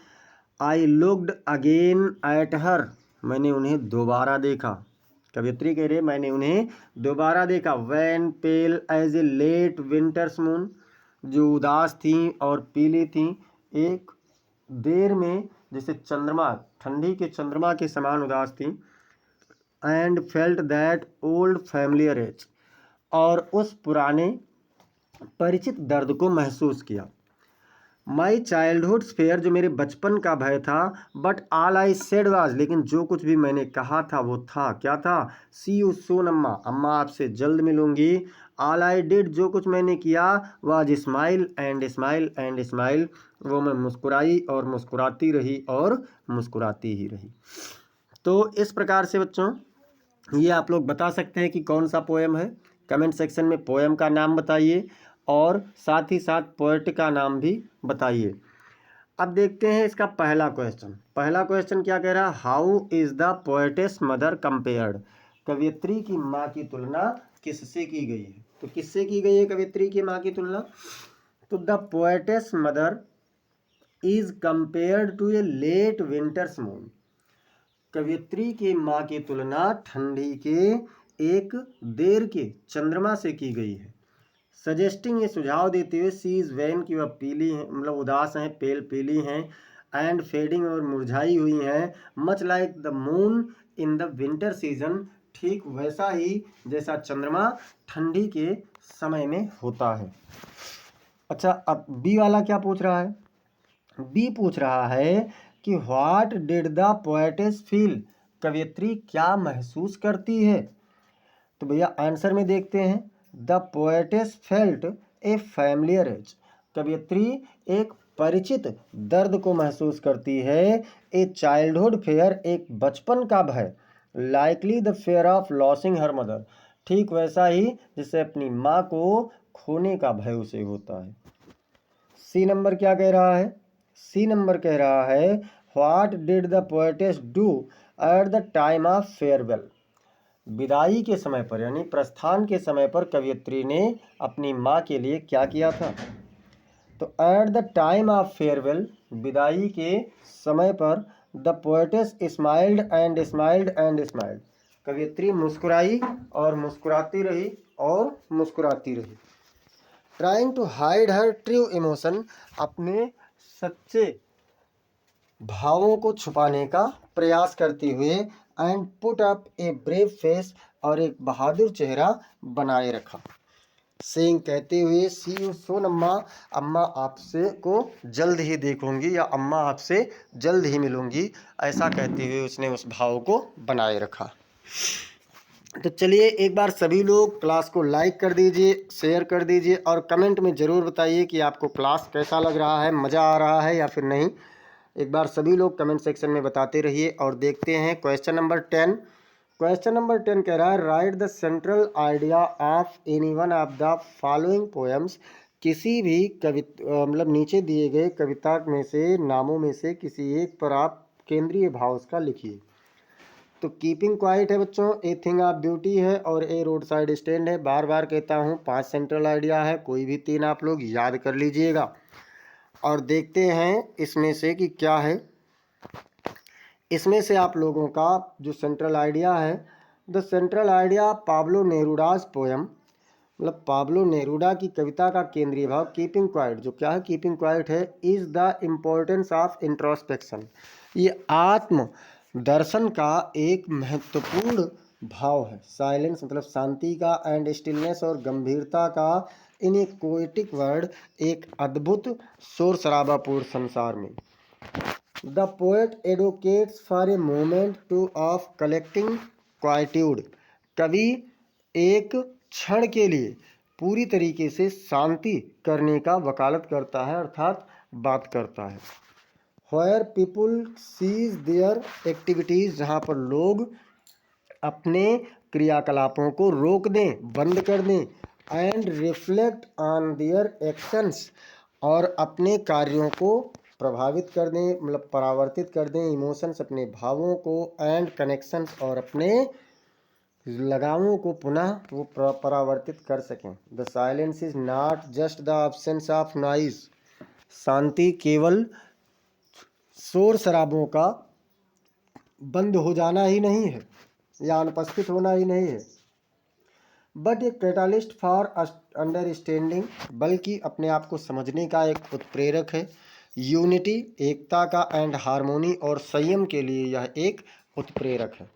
I looked again at her, मैंने उन्हें दोबारा देखा। कवियत्री कह रहे मैंने उन्हें दोबारा देखा। Wan pale as a late winter's moon, जो उदास थी और पीली थी, एक देर में जैसे चंद्रमा, ठंडी के चंद्रमा के समान उदास थी। And felt that old familiar ache, और उस पुराने परिचित दर्द को महसूस किया। माई चाइल्डहुड फेयर, जो मेरे बचपन का भय था। But all I said was, लेकिन जो कुछ भी मैंने कहा था वो था, क्या था, सी यू सून अम्मा, अम्मा आपसे जल्द मिलूंगी। ऑल आई डिड, जो कुछ मैंने किया, was smile and smile and smile, वो मैं मुस्कुराई और मुस्कुराती रही और मुस्कुराती ही रही। तो इस प्रकार से बच्चों ये आप लोग बता सकते हैं कि कौन सा पोएम है। कमेंट सेक्शन में पोएम का नाम बताइए और साथ ही साथ पोएट का नाम भी बताइए। अब देखते हैं इसका पहला क्वेश्चन। पहला क्वेश्चन क्या कह रहा है, how is the poetess mother compared, कवियत्री की माँ की तुलना किससे की गई है। तो किससे की गई है कवियत्री की माँ की तुलना, तो the poetess mother is compared to a late winter's moon, कवियत्री की माँ की तुलना ठंडी के एक देर के चंद्रमा से की गई है। सजेस्टिंग, ये सुझाव देते हुए, सी इज वैन, की वह पीली हैं, मतलब उदास हैं, पेल पीली हैं। एंड फेडिंग, और मुरझाई हुई हैं। Much like the moon in the winter season, ठीक वैसा ही जैसा चंद्रमा ठंडी के समय में होता है। अच्छा, अब बी वाला क्या पूछ रहा है, बी पूछ रहा है कि what did the poetess feel, कवियत्री क्या महसूस करती है। तो भैया आंसर में देखते हैं, the poetess felt a familiar ache, कवियत्री एक परिचित दर्द को महसूस करती है। ए चाइल्डहुड फेयर, एक बचपन का भय। Likely the fair of losing her mother, ठीक वैसा ही जिससे अपनी माँ को खोने का भय उसे होता है। सी नंबर क्या कह रहा है, सी नंबर कह रहा है, what did the poetess do at the time of farewell, विदाई के समय पर यानी प्रस्थान के समय पर कवियत्री ने अपनी माँ के लिए क्या किया था। तो at the time of farewell, विदाई के समय पर, the poetess smiled and smiled and smiled, कवियत्री मुस्कुराई और मुस्कुराती रही और मुस्कुराती रही। Trying to hide her true emotion, अपने सच्चे भावों को छुपाने का प्रयास करते हुए। And put up a brave face, और एक बहादुर चेहरा बनाए रखा। सेइंग, कहते हुए, सी यू सून अम्मा, अम्मा आपसे को जल्द ही देखूंगी, या अम्मा आपसे जल्द ही मिलूंगी, ऐसा कहते हुए उसने उस भाव को बनाए रखा। तो चलिए एक बार सभी लोग क्लास को लाइक कर दीजिए, शेयर कर दीजिए, और कमेंट में ज़रूर बताइए कि आपको क्लास कैसा लग रहा है, मज़ा आ रहा है या फिर नहीं। एक बार सभी लोग कमेंट सेक्शन में बताते रहिए। और देखते हैं क्वेश्चन नंबर 10। क्वेश्चन नंबर 10 कह रहा है, right the central idea of any one of the following poems, किसी भी मतलब नीचे दिए गए कविता में से नामों में से किसी एक पर आप केंद्रीय भाव उसका लिखिए। तो कीपिंग क्वाइट है बच्चों, ए थिंग ऑफ ब्यूटी है, और ए रोड साइड स्टैंड है। बार बार कहता हूँ 5 सेंट्रल आइडिया है, कोई भी 3 आप लोग याद कर लीजिएगा। और देखते हैं इसमें से कि क्या है। इसमें से आप लोगों का जो सेंट्रल आइडिया है, the central idea Pablo Neruda's poem, मतलब पाब्लो नेरूडा की कविता का केंद्रीय भाव कीपिंग क्वाइट, जो क्या है कीपिंग क्वाइट है, is the importance of introspection. ये आत्म दर्शन का एक महत्वपूर्ण भाव है। साइलेंस मतलब शांति का, एंड स्टिलनेस और गंभीरता का, इन एक पोएटिक वर्ड, एक अद्भुत शोर शराबापूर्ण संसार में। The poet advocates for a moment two of collecting quietude. कवि एक क्षण के लिए पूरी तरीके से शांति करने का वकालत करता है, अर्थात बात करता है। Where people cease their activities, जहाँ पर लोग अपने क्रियाकलापों को रोक दें, बंद कर दें, and reflect on their actions, और अपने कार्यों को प्रभावित कर दें, मतलब परावर्तित कर दें, इमोशंस अपने भावों को, एंड कनेक्शंस और अपने लगावों को पुनः वो परावर्तित कर सकें। The silence is not just the absence of noise. शांति केवल शोर शराबों का बंद हो जाना ही नहीं है या अनुपस्थित होना ही नहीं है, but a catalyst for understanding, बल्कि अपने आप को समझने का एक उत्प्रेरक है। यूनिटी एकता का, एंड हार्मोनी और संयम के लिए यह एक उत्प्रेरक है।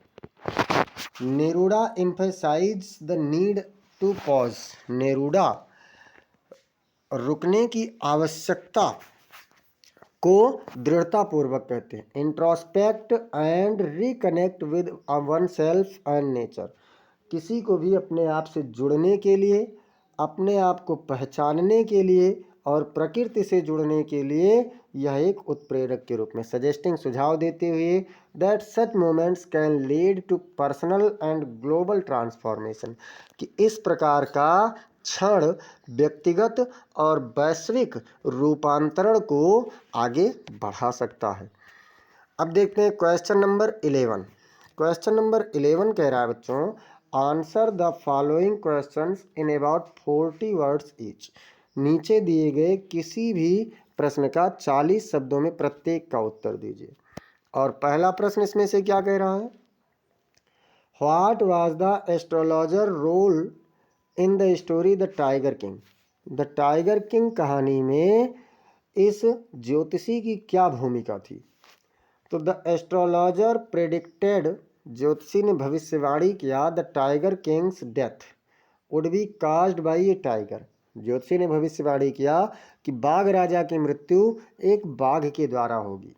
Neruda emphasise the need to pause. Neruda रुकने की आवश्यकता को दृढ़तापूर्वक कहते हैं। Introspect and reconnect with oneself and nature. किसी को भी अपने आप से जुड़ने के लिए, अपने आप को पहचानने के लिए और प्रकृति से जुड़ने के लिए यह एक उत्प्रेरक के रूप में सजेस्टिंग, सुझाव देते हुए, that such moments can lead to personal and global transformation, कि इस प्रकार का क्षण व्यक्तिगत और वैश्विक रूपांतरण को आगे बढ़ा सकता है। अब देखते हैं क्वेश्चन नंबर 11। क्वेश्चन नंबर 11 कह रहा है बच्चों, answer the following questions in about 40 words each. नीचे दिए गए किसी भी प्रश्न का 40 शब्दों में प्रत्येक का उत्तर दीजिए। और पहला प्रश्न इसमें से क्या कह रहा है, what was the astrologer role in the story the tiger king. The tiger king कहानी में इस ज्योतिषी की क्या भूमिका थी। तो द एस्ट्रोलॉजर प्रेडिक्टेड, ज्योतिषी ने भविष्यवाणी किया, the tiger Kings death would be caused by A tiger. ज्योतिषी ने भविष्यवाणी किया कि बाघ राजा की मृत्यु एक बाघ के द्वारा होगी।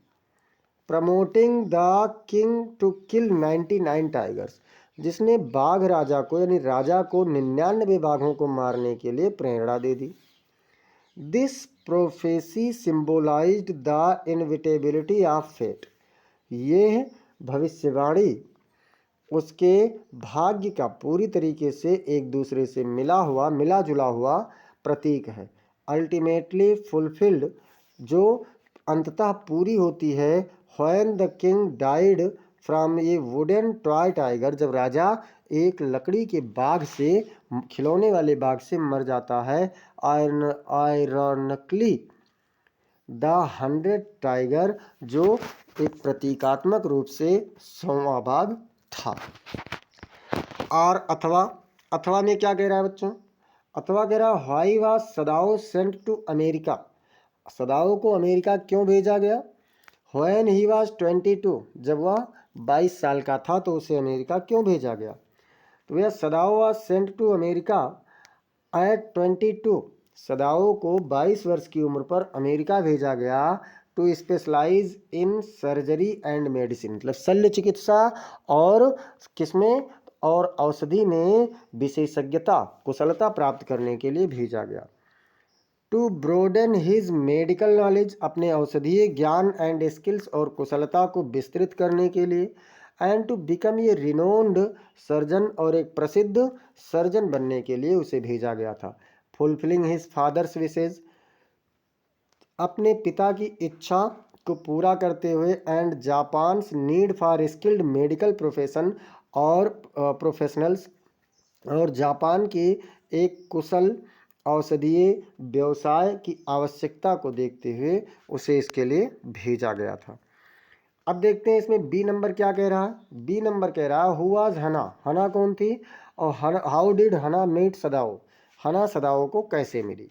Promoting the king to kill 99 tigers, जिसने बाघ राजा को यानी राजा को 99 बाघों को मारने के लिए प्रेरणा दे दी। This prophecy symbolised the inevitability of fate. ये भविष्यवाणी उसके भाग्य का पूरी तरीके से एक दूसरे से मिला जुला हुआ प्रतीक है। अल्टीमेटली फुलफिल्ड, जो अंततः पूरी होती है, when the king died from A wooden toy tiger, जब राजा एक लकड़ी के बाघ से, खिलौने वाले बाघ से मर जाता है। आयरॉनिकली द 100 टाइगर, जो एक प्रतीकात्मक रूप से 100वां बाघ था। और अथवा में क्या कह रहा है बच्चों, अथवा कह रहा है why was Sadao sent to America. Sadao को अमेरिका क्यों भेजा गया। व्हेन ही वाज 22, जब वह 22 साल का था तो उसे अमेरिका क्यों भेजा गया। तो भैया Sadao was sent to America at 22। Sadao को 22 वर्ष की उम्र पर अमेरिका भेजा गया to specialise in surgery and medicine, मतलब शल्य चिकित्सा और किसमें, और औषधि में विशेषज्ञता, कुशलता प्राप्त करने के लिए भेजा गया। To broaden his medical knowledge, अपने औषधीय ज्ञान एंड स्किल्स और कुशलता को विस्तृत करने के लिए। And to become a renowned surgeon, और एक प्रसिद्ध सर्जन बनने के लिए उसे भेजा गया था। फुलफिलिंग हिज फादर्स विशेज, अपने पिता की इच्छा को पूरा करते हुए, and Japan's need for skilled medical profession और प्रोफेशनल्स, और जापान की एक कुशल औषधीय व्यवसाय की आवश्यकता को देखते हुए उसे इसके लिए भेजा गया था। अब देखते हैं इसमें बी नंबर क्या कह रहा है। बी नंबर कह रहा है हु वाज हना, हना कौन थी, और हाउ डिड हना मीट सदाओ, हना सदाओ को कैसे मिली।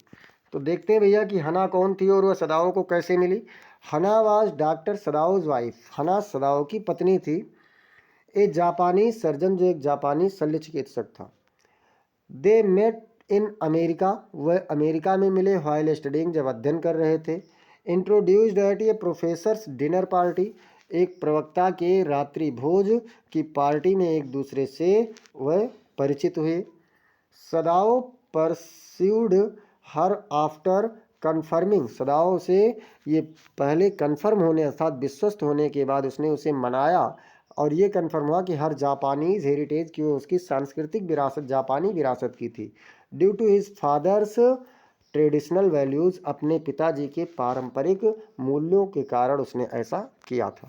तो देखते हैं भैया कि हना कौन थी और वह सदाओ को कैसे मिली। हना वाज डॉक्टर सदाओज वाइफ, हना सदाओ की पत्नी थी। ए जापानी सर्जन, जो एक जापानी शल्य चिकित्सक था। दे मेट इन अमेरिका, वह अमेरिका में मिले व्हाइल स्टडीइंग, जब अध्ययन कर रहे थे। इंट्रोड्यूस्ड एट ए प्रोफेसर्स डिनर पार्टी, एक प्रवक्ता के रात्रि भोज की पार्टी में एक दूसरे से वह परिचित हुए। सदाओ परस्यूड हर आफ्टर कन्फर्मिंग, सदाओ से ये पहले कन्फर्म होने अर्थात विश्वस्त होने के बाद उसने उसे मनाया, और ये कन्फर्म हुआ कि हर जापानीज हेरिटेज की, उसकी सांस्कृतिक विरासत जापानी विरासत की थी। Due to his father's traditional values, अपने पिताजी के पारंपरिक मूल्यों के कारण उसने ऐसा किया था।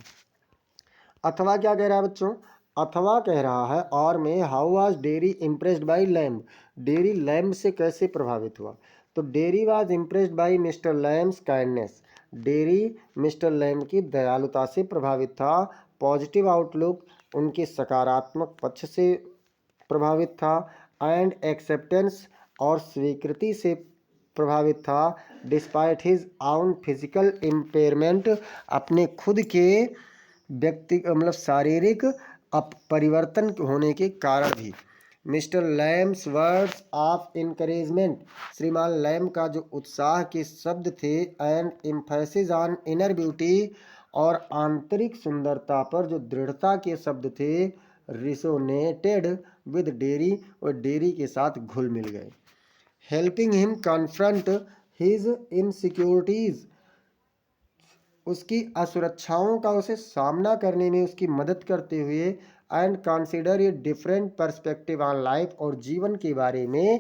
अथवा क्या कह रहा है बच्चों, अथवा कह रहा है और में how was dairy impressed by lamb, dairy lamb से कैसे प्रभावित हुआ। तो dairy was impressed by mister Lamb's kindness, dairy mister lamb की दयालुता से प्रभावित था। पॉजिटिव आउटलुक, उनके सकारात्मक पक्ष से प्रभावित था। एंड एक्सेप्टेंस, और स्वीकृति से प्रभावित था। डिस्पाइट हिज आउन फिजिकल इम्पेयरमेंट, अपने खुद के व्यक्ति मतलब शारीरिक परिवर्तन होने के कारण भी। Mister Lamb's words of encouragement, श्रीमान लैम का जो उत्साह के शब्द थे, and emphasis on inner beauty, और आंतरिक सुंदरता पर जो दृढ़ता के शब्द थे, रिसोनेटेड विद डेरी, और डेरी के साथ घुल मिल गए। Helping him confront his insecurities, उसकी असुरक्षाओं का उसे सामना करने में उसकी मदद करते हुए। And consider a different perspective on life, और जीवन के बारे में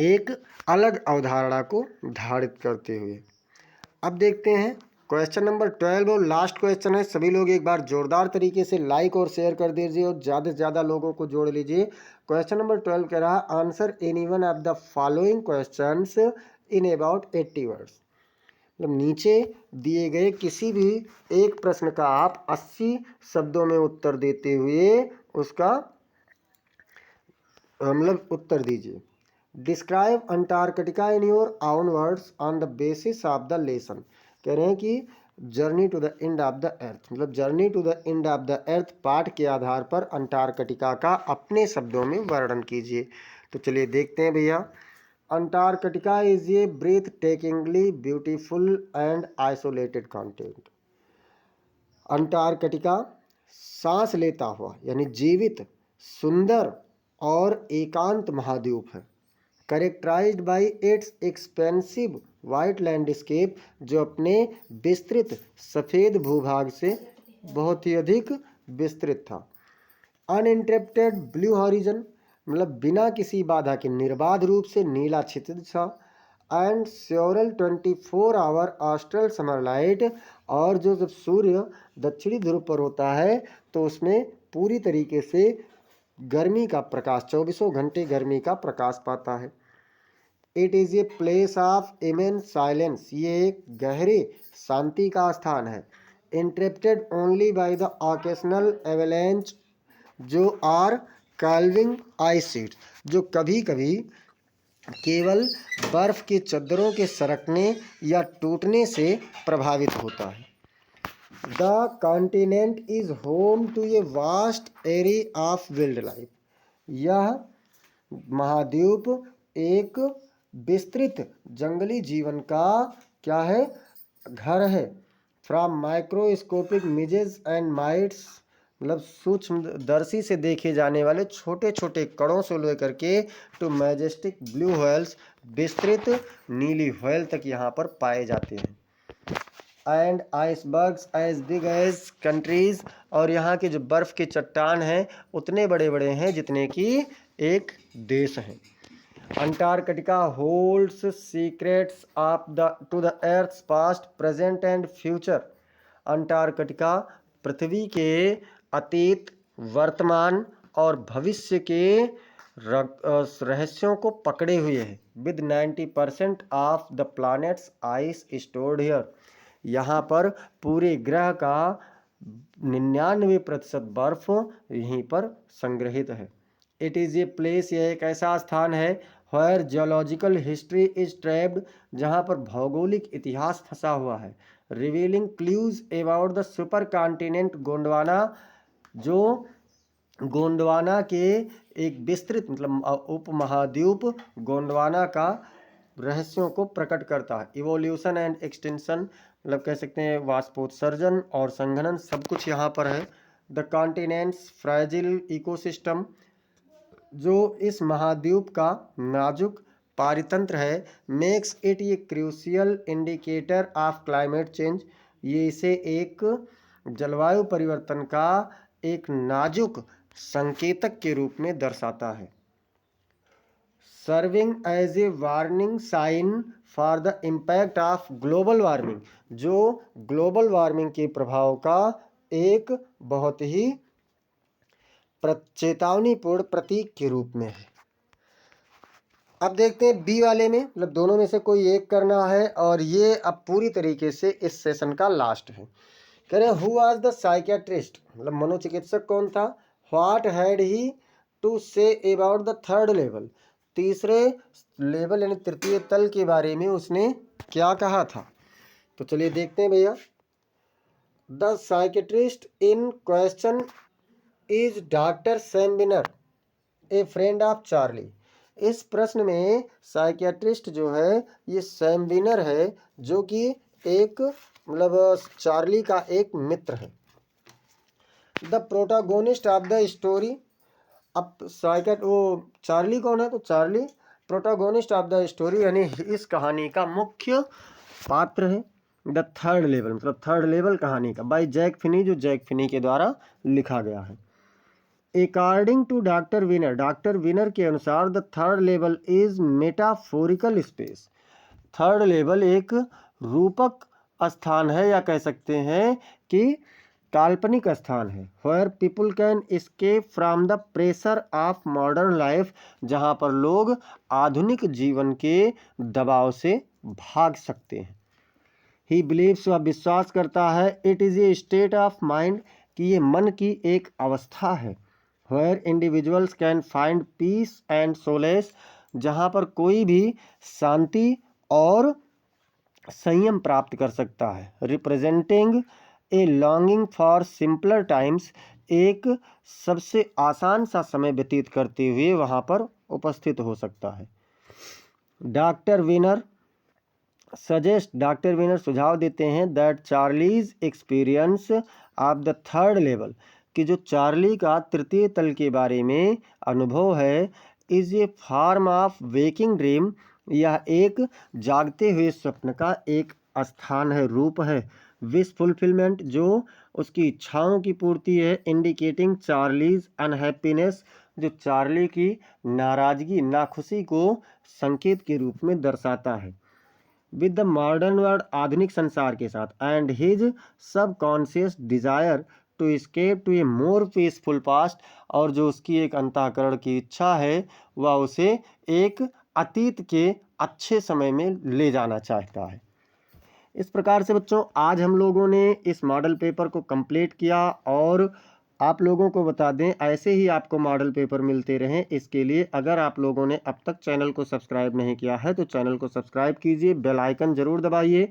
एक अलग अवधारणा को धारित करते हुए। अब देखते हैं क्वेश्चन नंबर 12 और लास्ट क्वेश्चन है। सभी लोग एक बार जोरदार तरीके से लाइक और शेयर कर दीजिए और ज़्यादा से ज़्यादा लोगों को जोड़ लीजिए। क्वेश्चन नंबर 12 कह रहा है answer any one of the following questions in about 80 words, मतलब नीचे दिए गए किसी भी एक प्रश्न का आप 80 शब्दों में उत्तर देते हुए उसका मतलब उत्तर दीजिए। Describe Antarctica in your own words on the basis of the lesson, कह रहे हैं कि journey to the end of the earth, मतलब journey to the end of the earth पाठ के आधार पर अंटार्कटिका का अपने शब्दों में वर्णन कीजिए। तो चलिए देखते हैं भैया। Antarctica is a breathtakingly beautiful and isolated continent, Antarctica सांस लेता हुआ यानी जीवित, सुंदर और एकांत महाद्वीप है। Characterised bye it's expensive white landscape, जो अपने विस्तृत सफ़ेद भूभाग से बहुत ही अधिक विस्तृत था। अनइंटरप्टेड ब्लू हॉरिजन, मतलब बिना किसी बाधा के निर्बाध रूप से नीला क्षितिज था। एंड स्योरल 24 आवर ऑस्ट्रल समर लाइट, और जो जब सूर्य दक्षिणी ध्रुव पर होता है तो उसमें पूरी तरीके से गर्मी का प्रकाश, 24 घंटे गर्मी का प्रकाश पाता है। It is a place of immense silence, ये एक गहरे शांति का स्थान है। Interrupted only by the occasional avalanche, जो आर कैल्विंग आइस शीट्स, जो कभी कभी केवल बर्फ की चद्दरों के सरकने या टूटने से प्रभावित होता है। The continent is home to a vast area of wildlife, यह महाद्वीप एक विस्तृत जंगली जीवन का क्या है, घर है। फ्रॉम माइक्रोस्कोपिक मिजेस एंड माइट्स, मतलब सूक्ष्मदर्शी से देखे जाने वाले छोटे छोटे कणों से लेकर के टू मैजेस्टिक ब्लू व्हेल्स, विस्तृत नीली व्हेल तक यहाँ पर पाए जाते हैं। And icebergs as big as countries, और यहाँ के जो बर्फ़ के चट्टान हैं उतने बड़े बड़े हैं जितने कि एक देश हैं। Antarctica holds secrets of the to the earth's past present and future. Antarctica पृथ्वी के अतीत, वर्तमान और भविष्य के रहस्यों को पकड़े हुए है। With 90% of the planets ice stored here. यहाँ पर पूरे ग्रह का 99% बर्फ यहीं पर संग्रहित है। इट इज़ ए प्लेस, यह एक ऐसा स्थान है where geological history is trapped, जहाँ पर भौगोलिक इतिहास फंसा हुआ है। Revealing clues about the supercontinent Gondwana, जो गोंडवाना के एक विस्तृत मतलब उपमहाद्वीप गोंडवाना का रहस्यों को प्रकट करता है। इवोल्यूशन एंड एक्सटेंशन, मतलब कह सकते हैं वाष्पोत्सर्जन और संघनन, सब कुछ यहाँ पर है। द कॉन्टिनेंट्स फ्राइजिल इकोसिस्टम, जो इस महाद्वीप का नाजुक पारितंत्र है, makes it a crucial indicator of climate change. ये इसे एक जलवायु परिवर्तन का एक नाजुक संकेतक के रूप में दर्शाता है। Serving as a warning sign for the impact of global warming, जो ग्लोबल वार्मिंग के प्रभाव का एक बहुत ही चेतावनीपूर्ण प्रतीक के रूप में है। अब देखते हैं बी वाले में, मतलब दोनों में से कोई एक करना है, और ये अब पूरी तरीके से इस सेशन का लास्ट है। कह रहे हैं हु वाज द साइकियाट्रिस्ट, मतलब मनोचिकित्सक कौन था। What had he to say about the third level, तीसरे लेवल यानी तृतीय तल के बारे में उसने क्या कहा था। तो चलिए देखते हैं भैया। The psychiatrist in question is doctor Sam winner, A friend of Charlie. इस प्रश्न में साइकियाट्रिस्ट जो है ये सैम विनर है, जो कि एक मतलब चार्ली का एक मित्र है। The protagonist of the story, अब वो चार्ली कौन है, तो Charlie protagonist of the story यानी इस कहानी का मुख्य पात्र है। द थर्ड लेवल मतलब थर्ड लेवल कहानी का, बाय जैक फिनी, जो जैक फिनी के द्वारा लिखा गया है। अकॉर्डिंग टू डॉक्टर विनर के अनुसार the third level is metaphorical space. Third level एक रूपक स्थान है, या कह सकते हैं कि काल्पनिक स्थान है। Where people can escape from the pressure of modern life, जहाँ पर लोग आधुनिक जीवन के दबाव से भाग सकते हैं। ही बिलीव्स, वह विश्वास करता है, it is a state of mind, कि ये मन की एक अवस्था है। Where individuals can find peace and solace, जहाँ पर कोई भी शांति और संयम प्राप्त कर सकता है। Representing A longing for simpler times, एक सबसे आसान सा समय व्यतीत करते हुए वहाँ पर उपस्थित हो सकता है। डॉक्टर विनर सुझाव देते हैं that Charlie's experience of the third level, कि जो चार्ली का तृतीय तल के बारे में अनुभव है, is a form of waking dream, यह एक जागते हुए स्वप्न का एक स्थान है, रूप है। विश फुलफिलमेंट, जो उसकी इच्छाओं की पूर्ति है। इंडिकेटिंग चार्लीज अनहैप्पीनेस, जो चार्ली की नाराजगी, नाखुशी को संकेत के रूप में दर्शाता है। विद द मॉडर्न वर्ल्ड, आधुनिक संसार के साथ, and his subconscious desire to escape to a more peaceful past, और जो उसकी एक अंतःकरण की इच्छा है वह उसे एक अतीत के अच्छे समय में ले जाना चाहता है। इस प्रकार से बच्चों आज हम लोगों ने इस मॉडल पेपर को कंप्लीट किया, और आप लोगों को बता दें ऐसे ही आपको मॉडल पेपर मिलते रहें, इसके लिए अगर आप लोगों ने अब तक चैनल को सब्सक्राइब नहीं किया है तो चैनल को सब्सक्राइब कीजिए, बेल आइकन ज़रूर दबाइए,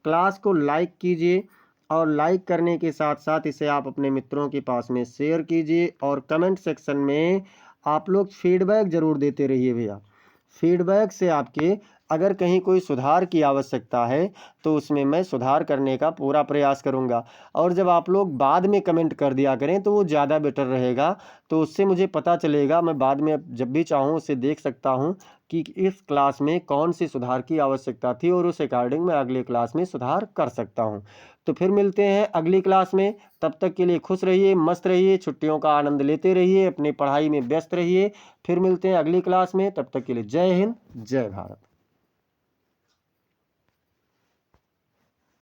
क्लास को लाइक कीजिए, और लाइक करने के साथ साथ इसे आप अपने मित्रों के पास में शेयर कीजिए, और कमेंट सेक्शन में आप लोग फीडबैक ज़रूर देते रहिए भैया। फीडबैक से आपके अगर कहीं कोई सुधार की आवश्यकता है तो उसमें मैं सुधार करने का पूरा प्रयास करूँगा। और जब आप लोग बाद में कमेंट कर दिया करें तो वो ज़्यादा बेटर रहेगा, तो उससे मुझे पता चलेगा, मैं बाद में जब भी चाहूँ उसे देख सकता हूँ कि इस क्लास में कौन सी सुधार की आवश्यकता थी और उस अकॉर्डिंग मैं अगली क्लास में सुधार कर सकता हूँ। तो फिर मिलते हैं अगली क्लास में, तब तक के लिए खुश रहिए, मस्त रहिए, छुट्टियों का आनंद लेते रहिए, अपनी पढ़ाई में व्यस्त रहिए। फिर मिलते हैं अगली क्लास में, तब तक के लिए जय हिंद, जय भारत।